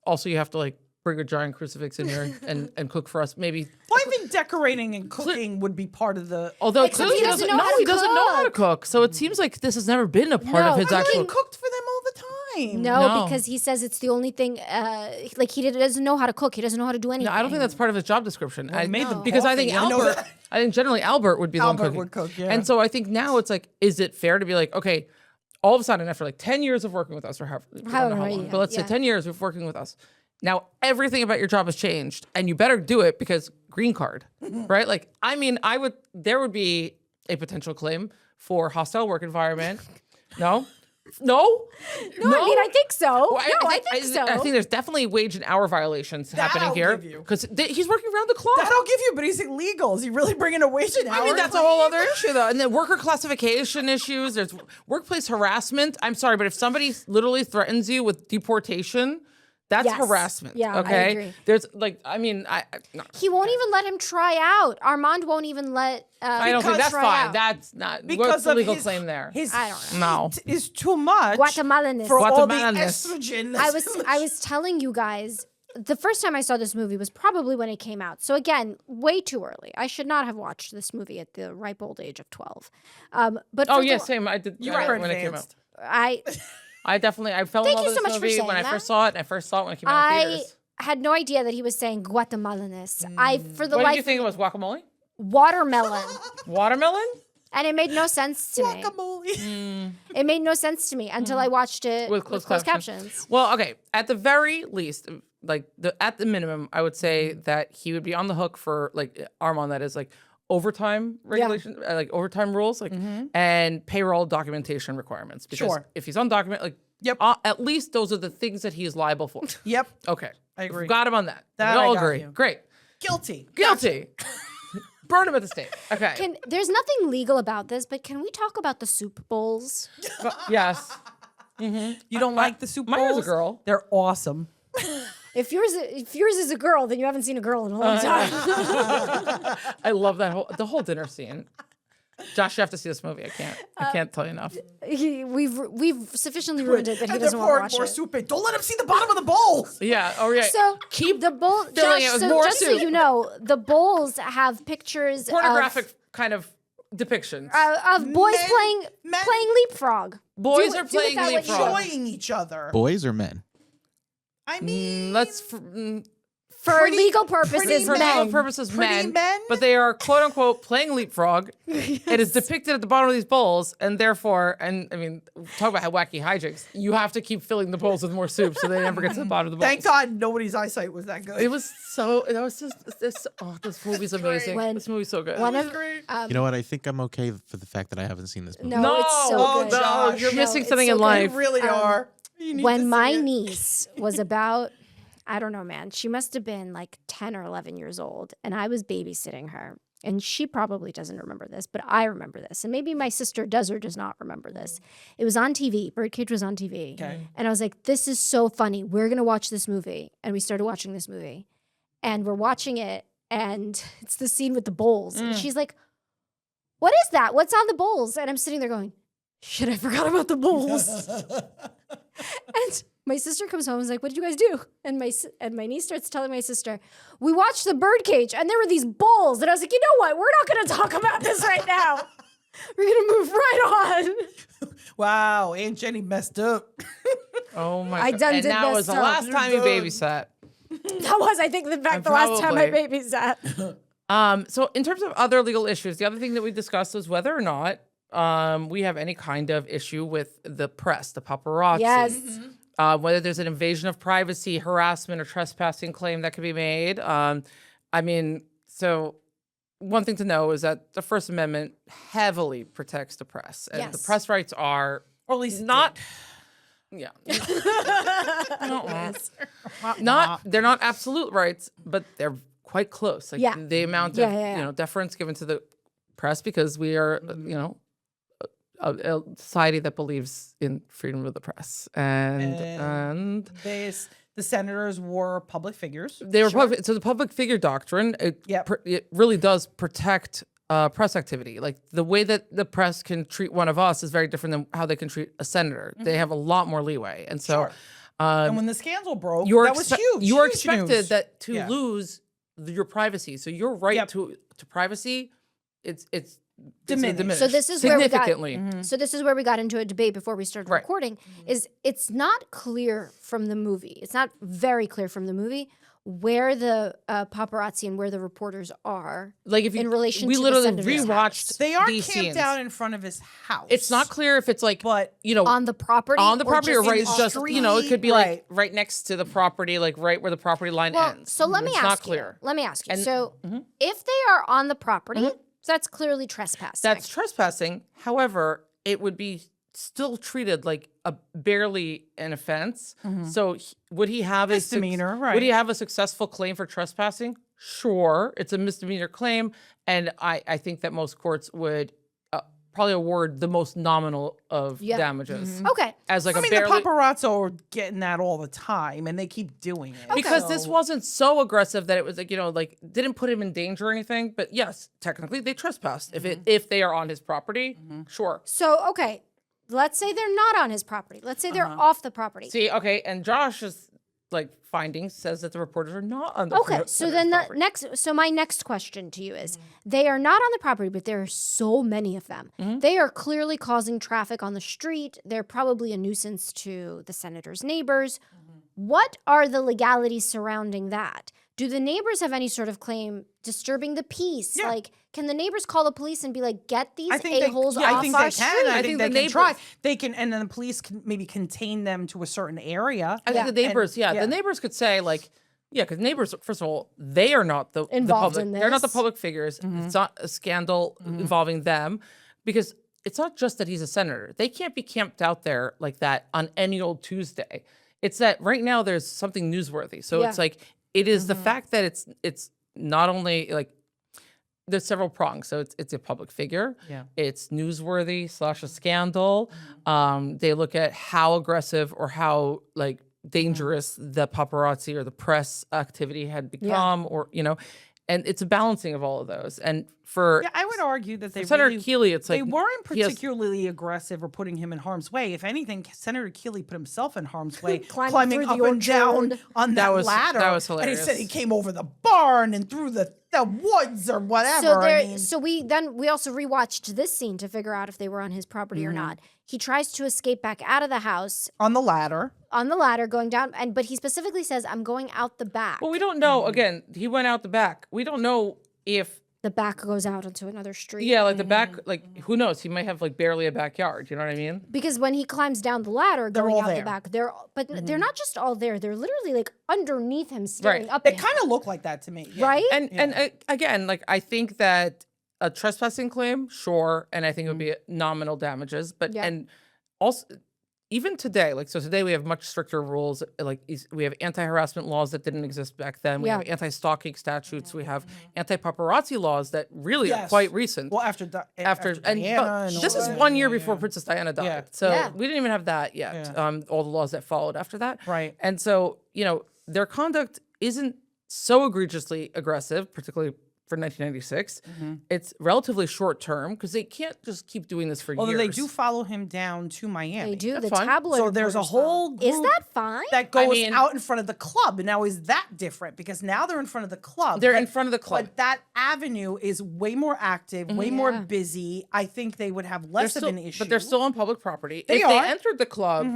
also you have to like bring a giant crucifix in here and cook for us, maybe. Well, I think decorating and cooking would be part of the. Although Except clearly he doesn't know how to he doesn't know how to cook. cook, so it seems like this has never been a part of his I thought actual. he cooked for them all the time. No, No. because he says it's the only thing. Like he doesn't know how to cook. He doesn't know how to do anything. No, I don't think that's part of his job description. Well, he made them because I think coffee, I know Albert. that. I think generally Albert would be the one Albert cooking. would cook, yeah. And so I think now it's like, is it fair to be like, okay, all of a sudden after like 10 years of working with us, or however I don't know how long, yeah, but let's say yeah. 10 years of working with us, now everything about your job has changed, and you better do it because green card, right? Like, I mean, there would be a potential claim for hostile work environment. No. No, I mean I think so. Well, I think so. I think there's definitely wage and hour violations happening I'll here give you. because he's working around the clock. That I'll give you, but he's illegal. Is he really bringing a wage an hour? I mean, that's a whole other issue, though. And then worker classification issues. There's workplace harassment. I'm sorry, but if somebody literally threatens you with deportation, that's Yes. harassment. Yeah, I okay. agree. There's like, I mean, no. He won't even let him try out. Armand won't even let. I don't think because that's try fine. out. That's not because what's the of legal his, claim there. His I don't know. heat is too much. Guatemalanist. For all the Guatemalanist. estrogen. I was telling you guys, the first time I saw this movie was probably when it came out. So again, way too early. I should not have watched this movie at the ripe old age of 12. But Oh for yeah, the- same. I did. You I- were when it came out. advanced. I I fell in Thank love you with so this much for movie saying when I that. first saw it. And I first saw it when it came out in I theaters. had no idea that he was saying Guatemalanist. I for the What did you life think it was? Guacamole? watermelon, Watermelon? and it made no sense to me. Guacamole. It made no sense to me until I watched it With closed captions. Well, okay. At the very least, like at the minimum, I would say that he would be on the hook for like Armand. That is like overtime regulation, like overtime rules, like and payroll documentation requirements. Because Sure. if he's undocumented, like Yep. at least those are the things that he is liable for. Yep. Okay, I agree. We've got him on that. That we I all got agree. you. Great. Guilty. Guilty. Burn him at the stake. Okay. There's nothing legal about this, but can we talk about the soup bowls? Yes. You don't like the soup Mine was a bowls? girl. They're awesome. If yours is a girl, then you haven't seen a girl in a long time. I love the whole dinner scene. Josh, you have to see this movie. I can't tell you enough. We've sufficiently ruined it that he And doesn't they're want to pouring watch more it. soup in. Don't let him see the bottom of the bowls. Yeah. Oh yeah. So keep the bowl. filling Josh, it with so more just so soup. you know, the bowls have pictures pornographic kind of depictions. of boys Men- playing leapfrog. Boys do are it playing that way. leapfrog. Enjoying each other. Boys or men? I mean, For Pretty- legal pretty purposes, for men. legal purposes, Pretty men? but they are quote unquote playing leapfrog. It is depicted at the bottom of these bowls, and therefore, and I mean, talk about how wacky hijinks. You have to keep filling the bowls with more soup so they never get to the bottom of the bowl. Thank God nobody's eyesight was that good. It was so. That was just this. Oh, this movie's amazing. When- This movie's so good. one of You know what? I think I'm okay for the fact that I haven't seen this movie. no, it's so Oh, good. no, No, you're No, missing it's something so in good. life. You really are. You need to When see my it. niece was about, I don't know, man, she must have been like 10 or 11 years old, and I was babysitting her. And she probably doesn't remember this, but I remember this. And maybe my sister does or does not remember this. It was on TV. Birdcage was on TV. Okay. And I was like, this is so funny. We're going to watch this movie. And we started watching this movie. And we're watching it, and it's the scene with the bowls. And she's like, what is that? What's on the bowls? And I'm sitting there going, shit, I forgot about the bowls. And my sister comes home and is like, what did you guys do? And my niece starts telling my sister, we watched the Birdcage and there were these bowls. And I was like, you know what? We're not going to talk about this right now. We're going to move right on. Wow, Aunt Jenny messed up. Oh my I god! done And did that was mess the up. last time you babysat. That was, I think, in fact, the last time I Probably. babysat. So in terms of other legal issues, the other thing that we discussed was whether or not we have any kind of issue with the press, the paparazzi. Yes. Whether there's an invasion of privacy, harassment, or trespassing claim that could be made. I mean, so one thing to know is that the First Amendment heavily protects the press, and the Yes. press rights are Or at least not. Yeah. They're not absolute rights, but they're quite close. Like the amount of deference given to the press, because we are, a society that believes in freedom of the press, and the senators were public figures. They were public, so the public figure doctrine. It really does protect press activity. Like the way that the press can treat one of us is very different than how they can treat a senator. They have a lot more leeway, and so. And when the scandal broke, that was huge. You are huge expected news. that to lose your privacy. So your right to privacy, it's diminished. So this is where we got. Significantly. So this is where we got into a debate before we started recording. Is it's not clear from the movie. It's not very clear from the movie where the paparazzi and where the reporters are. Like if you, in relation, we to literally the senator's house. They are these camped scenes. out in front of his house. It's not clear if it's like, but on the property, or right, the just street, it could be like right next to the property, like right where the property line ends. So let me it's ask not you. clear. Let me ask you. So if they are on the property, that's clearly trespassing. That's trespassing. However, it would be still treated like barely an offense. So would he have misdemeanor? Right? Would he have a successful claim for trespassing? Sure, it's a misdemeanor claim, and I think that most courts would probably award the most nominal of damages. Okay, as like I mean, the paparazzi are getting that all the time, and they keep doing it because this wasn't so aggressive that it was like didn't put him in danger or anything. But yes, technically they trespassed if they are on his property. Sure. So okay. Let's say they're not on his property. Let's say they're off the property. See, okay, and Josh's findings says that the reporters are not on the property. Okay, so then my next question to you is, they are not on the property, but there are so many of them. They are clearly causing traffic on the street. They're probably a nuisance to the senator's neighbors. What are the legalities surrounding that? Do the neighbors have any sort of claim disturbing the peace? Yeah. Like, can the neighbors call the police and be like, get these a-holes off I think our they street? can. I think they can try. neighbors- They can, and then the police can maybe contain them to a certain area. I think the neighbors, the neighbors could say because neighbors, first of all, they are not the public. in They're not the this. public figures. It's not a scandal involving them, because it's not just that he's a senator. They can't be camped out there like that on any old Tuesday. It's that right now there's something newsworthy. So it's like it is the fact that it's not only there's several prongs. So it's a public figure. Yeah. It's newsworthy / a scandal. They look at how aggressive or how dangerous the paparazzi or the press activity had become, or and it's a balancing of all of those. And for I would argue that Senator Keeley, it's they weren't particularly aggressive or putting him in harm's way. If anything, Senator Keeley put himself in harm's way, climbing up and down on that ladder. That was hilarious. And he said he came over the barn and through the woods or whatever. So we also rewatched this scene to figure out if they were on his property or not. He tries to escape back out of the house on the ladder. Going down, but he specifically says, "I'm going out the back." Well, we don't know. Again, he went out the back. We don't know if the back goes out onto another street. Yeah, the back, who knows? He might have barely a backyard. You know what I mean? Because when he climbs down the ladder, they're going all out there. the back, they're not just all there. They're literally underneath him, staring up at It him. kind of looked like that to me, right? And again, I think that a trespassing claim, sure, and I think it would be nominal damages, but and also. Even today, so today we have much stricter rules. We have anti-harassment laws that didn't exist back then. We have anti-stalking statutes. We have anti-paparazzi laws that really are quite recent. Well, after Diana, this is 1 year before Princess Diana died. Yeah. So we didn't even have that yet. All the laws that followed after that. Right. And so, their conduct isn't so egregiously aggressive, particularly for 1996. It's relatively short term because they can't just keep doing this for years. Although they do follow him down to Miami. They do. That's the fine. tabloid. So there's a reporters whole follow. Is group that fine? that goes out in front of the club. Now, is that different? Because now they're in front of the club. They're in front of the club. But that avenue is way more active, way more busy. I think they would have less of an issue. But they're still on public property. They if are. they entered the club,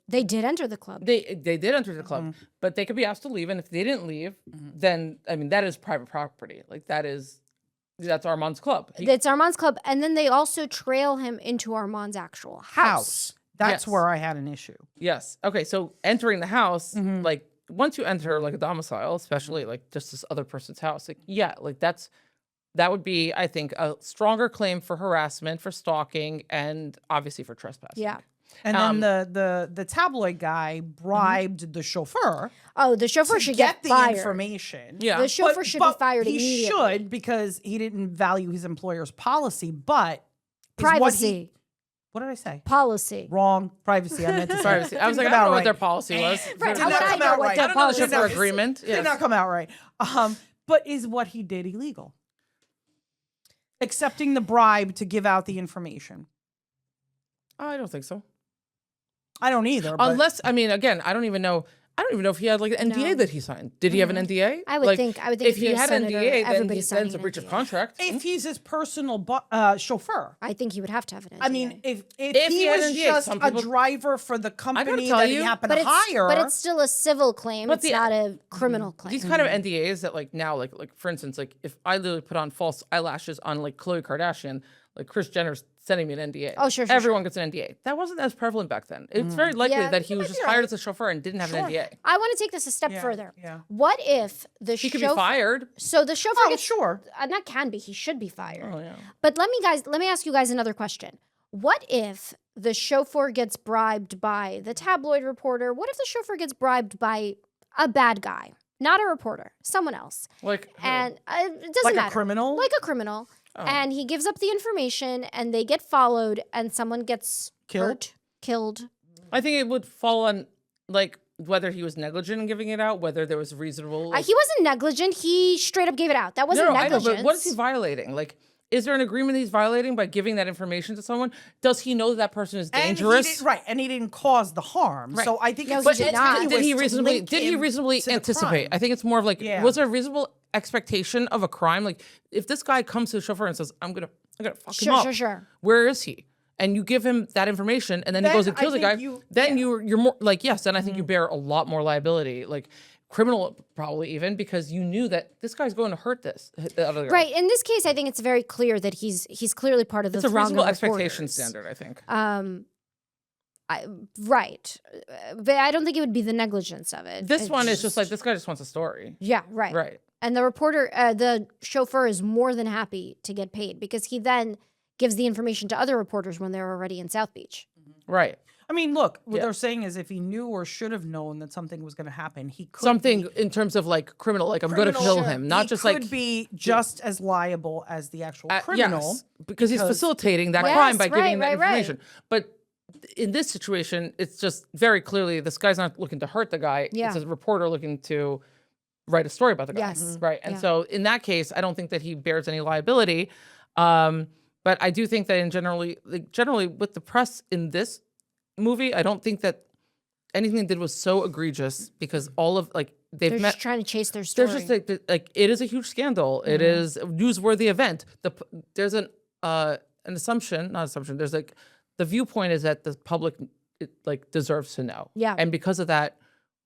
They did enter the club. They did enter the club, but they could be asked to leave. And if they didn't leave, then that is private property. That's Armand's club. It's Armand's club, and then they also trail him into Armand's actual house. That's where I had an issue. Yes. Okay. So entering the house, once you enter a domicile, especially just this other person's house, that's that would be, I think, a stronger claim for harassment, for stalking, and obviously for trespassing. Yeah. And then the tabloid guy bribed the chauffeur Oh, the chauffeur to should get get the fired. information. Yeah. The chauffeur should be fired he immediately. should, because he didn't value his employer's policy, but is Privacy. What did I say? Policy. Wrong. Privacy. I meant to say. Privacy. I was like, I Didn't don't know come what out their right. policy was. Right, Did how not would I come know out what right. their I don't know the policy chauffeur was? agreement. Did Yes. not come out right. But is what he did illegal? Accepting the bribe to give out the information. I don't think so. I don't either. But Unless, I mean, again, I don't even know if he had like an NDA No. that he signed. Did he have an NDA? I would Like, think if if he you're a had an senator, NDA, then everybody's then it's signing a an breach of NDA. contract. if he's his personal chauffeur. I think he would have to have an NDA. I mean, if If he he had was an NDA, just some a people- driver for the company tell that you, he happened but to it's hire, but it's still a civil claim. But It's the- not a criminal claim. These kind of NDAs that like now, like for instance, like if I literally put on false eyelashes on like Khloe Kardashian, like Kris Jenner's sending me an NDA. Oh, sure, sure, Everyone gets an NDA. That wasn't as prevalent back then. It's very likely Yeah, that he you was might just be hired right. as a chauffeur and didn't have an NDA. I want to take this a step Yeah, further. yeah. What if the He could chauffeur be fired. So the chauffeur oh, gets sure. not can be. He should be fired. Oh yeah. But let me ask you guys another question. What if the chauffeur gets bribed by the tabloid reporter? What if the chauffeur gets bribed by a bad guy, not a reporter, someone else? Like who? And it doesn't Like matter. a criminal? Like a criminal. Oh. And he gives up the information and they get followed and someone gets hurt, killed. I think it would fall on like whether he was negligent in giving it out, whether there was reasonable. Like, He wasn't negligent. He straight up gave it out. That wasn't I know, negligence. but what is he violating? Like, is there an agreement he's violating by giving that information to someone? Does he know that person is dangerous? And he didn't cause the harm. Right. So I think No, it's he did not. tenuous Did he to reasonably? link Did he him reasonably to the anticipate? crime. I think it's more of like, Yeah. was there a reasonable expectation of a crime? Like, if this guy comes to the chauffeur and says, "I'm gonna fuck him up," Sure. where is he? And you give him that information, and then he Then goes and I kills the guy. think You're more like yes. Then I think you Mm-hmm. bear a lot more liability, like criminal probably even, because you knew that this guy's going to hurt the other guy. Right. In this case, I think it's very clear that he's clearly part of the It's a throng of reasonable expectation reporters. standard, I think. Right. But I don't think it would be the negligence of it. This It's one is just like this guy just wants a story. Yeah, right. Right. And the reporter, the chauffeur is more than happy to get paid because he then gives the information to other reporters when they're already in South Beach. Right. I mean, look, what Yeah. they're saying is if he knew or should have known that something was going to happen, he could Something be in terms of like criminal, like I'm going to kill him, not he just could like be just as liable as the actual criminal. Yes, because he's because- facilitating that Yes, crime by right, giving that right, right. information. But in this situation, it's just very clearly this guy's not looking to hurt the guy. Yeah. It's a reporter looking to write a story about the guy. Yes. Right. And Yeah. so in that case, I don't think that he bears any liability. But I do think that in generally with the press in this movie, I don't think that anything they did was so egregious because all of like they've They're met. just trying to chase their story. There's just like it is a huge scandal. It is a newsworthy event. There's an assumption, not assumption. There's like the viewpoint is that the public like deserves to know. Yeah. And because of that,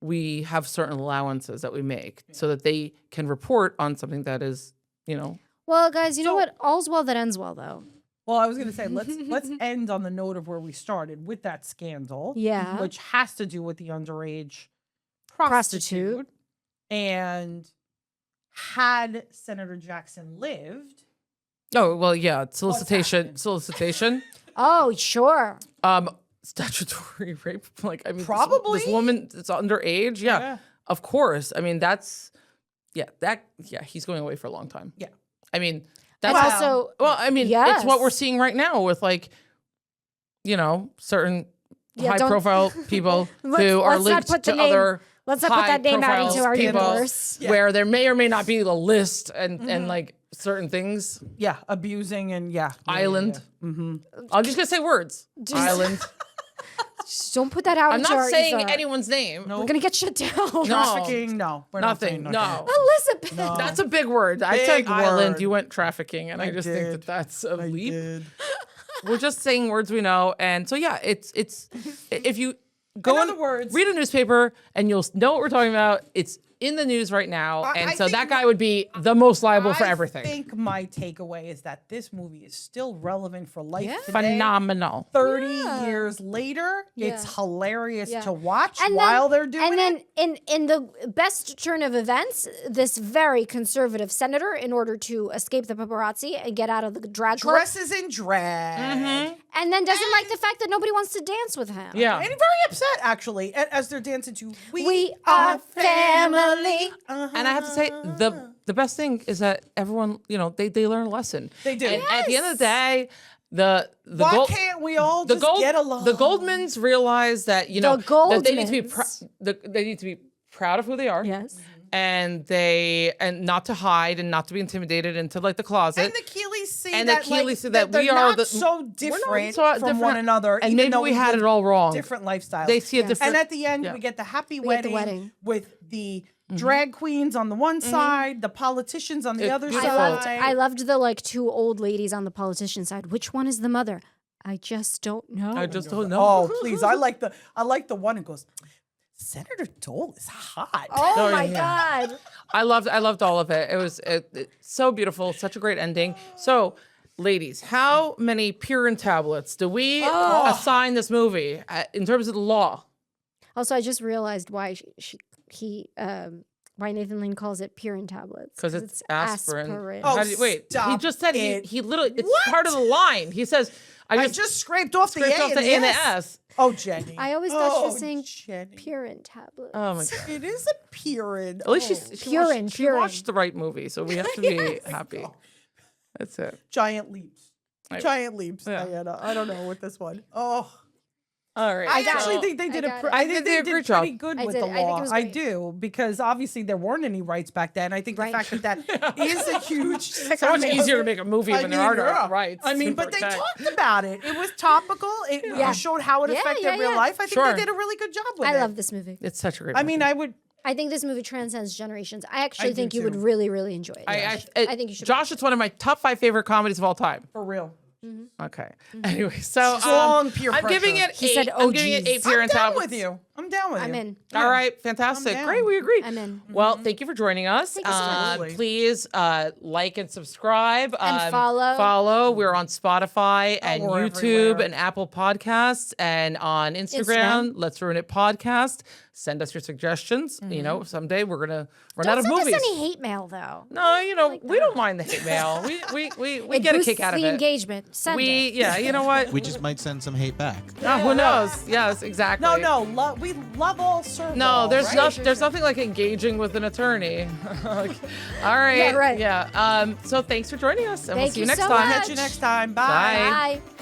we have certain allowances that we make so that they can report on something that is, Well, guys, you know what? All's well that ends well, though. Well, I was going to say let's end on the note of where we started with that scandal. Yeah. Which has to do with the underage Prostitute. And had Senator Jackson lived, oh well, yeah, solicitation. Oh, sure. Statutory rape. Like I mean, Probably. this woman is underage. Yeah, of course. I mean, he's going away for a long time. Yeah. I mean, And that's also, well, I mean, it's what we're Yes. seeing right now with like, certain Yeah, high don't- profile people Let's- who are let's not linked put the to name- other let's not put that name out into high-profile our people universe. where there may or may not be a list and like certain things. abusing and Island. I'm just gonna say words. Island. Just don't put that out I'm into not our saying ether. anyone's name. No. We're going to get shut down. No. trafficking. No, we're not Nothing. saying No. Elizabeth. No. That's a big word. I Big said island. word. You went trafficking, and I just think did. that that's a leap. Did. We're just saying words we know, and so yeah, it's if you go In on, other words- read a newspaper, and you'll know what we're talking about. It's in the news right now, and I so think that guy would be the most liable for everything. I think my takeaway is that this movie is still relevant for life today. Phenomenal. 30 years later, it's Yeah. hilarious Yeah. to watch And while then, they're doing and it. then in the best turn of events, this very conservative senator, in order to escape the paparazzi and get out of the drag club, Dresses in drag. and then doesn't like the fact that nobody wants to dance with him. Yeah. And very upset, actually, as they're dancing to We are family. And I have to say, the best thing is that everyone, they learn a lesson. They do. And at the end of the day, Why can't we all just get along? The Goldmans realize that that they need to be they need to be proud of who they are. Yes. And not to hide and not to be intimidated into like the closet. And the Keeleys see And that, the Keeleys see that that we they're are not so different from different. one another. And even maybe though we had live it all wrong. Different lifestyles. They see a different. And at the end, we get the happy We get the wedding, wedding. with the drag queens on the one side, the politicians on the other beautiful. side. I loved the two old ladies on the politician side. Which one is the mother? I just don't know. I just don't know. Oh, please. I like the one who goes, Senator Dole is hot. Oh my God. I loved all of it. It was so beautiful, such a great ending. So, ladies, how many Purin tablets do we assign this movie in terms of the law? Also, I just realized why why Nathan Lane calls it Purin tablets. Because it's aspirin. Oh, How do you- wait, he stop just said it. he literally, it's What? part of the line. He says, I just scraped off the scraped A off the and A and the S. S. Oh, Jenny. I always thought she was saying Jenny. Purin tablets. Oh my God. It is a Purin. At least Purin, she Purin. watched the right movie, so we have to be happy. That's it. Giant leaps. Right. Giant leaps, Yeah. Diana. I don't know with this one. Oh. All right. I got actually it. think they did I got it. I think they did a did great pretty job. good I with did. the I think law. it was I great. do, because obviously there weren't any rights back then. I think the Right. fact that is a huge so much easier to make a movie when there are no rights. I mean, but they Okay. talked about it. It was topical. It Yeah. showed how it Yeah, affected yeah, real yeah. life. I think Sure. they did a really good job with it. I love this movie. It's such a great I movie. mean, I think this movie transcends generations. I actually do think you would too. really, really enjoy it. I think you should. Josh, it's one of my top 5 favorite comedies of all time. for real. Okay. Anyway, so Strong peer I'm giving pressure. it He 8. said I'm giving it 8 OGs. Purin I'm down tablets. with you. I'm down with you. I'm in. All right, fantastic. I'm down. Great, we agreed. I'm in. Well, thank you for joining us. Thank you so much. Absolutely. Please like and subscribe. And follow. Follow. We're on Spotify and we're YouTube everywhere. and Apple Podcasts and on Instagram. Let's Ruin It Podcast. Send us your suggestions. Someday we're going to run out Don't of send movies. us any hate mail though. No, we don't mind the hate mail. We It get a boosts kick out of the it. engagement. Send it. Yeah, you know what? We just might send some hate back. Who knows? Yes, exactly. No. We love all serve No, all, there's right? there's nothing like engaging with an attorney. All right. Yeah, right. Yeah. So thanks for joining us, and we'll Thank see you you next so time. much. Catch you next time. Bye. Bye. Bye.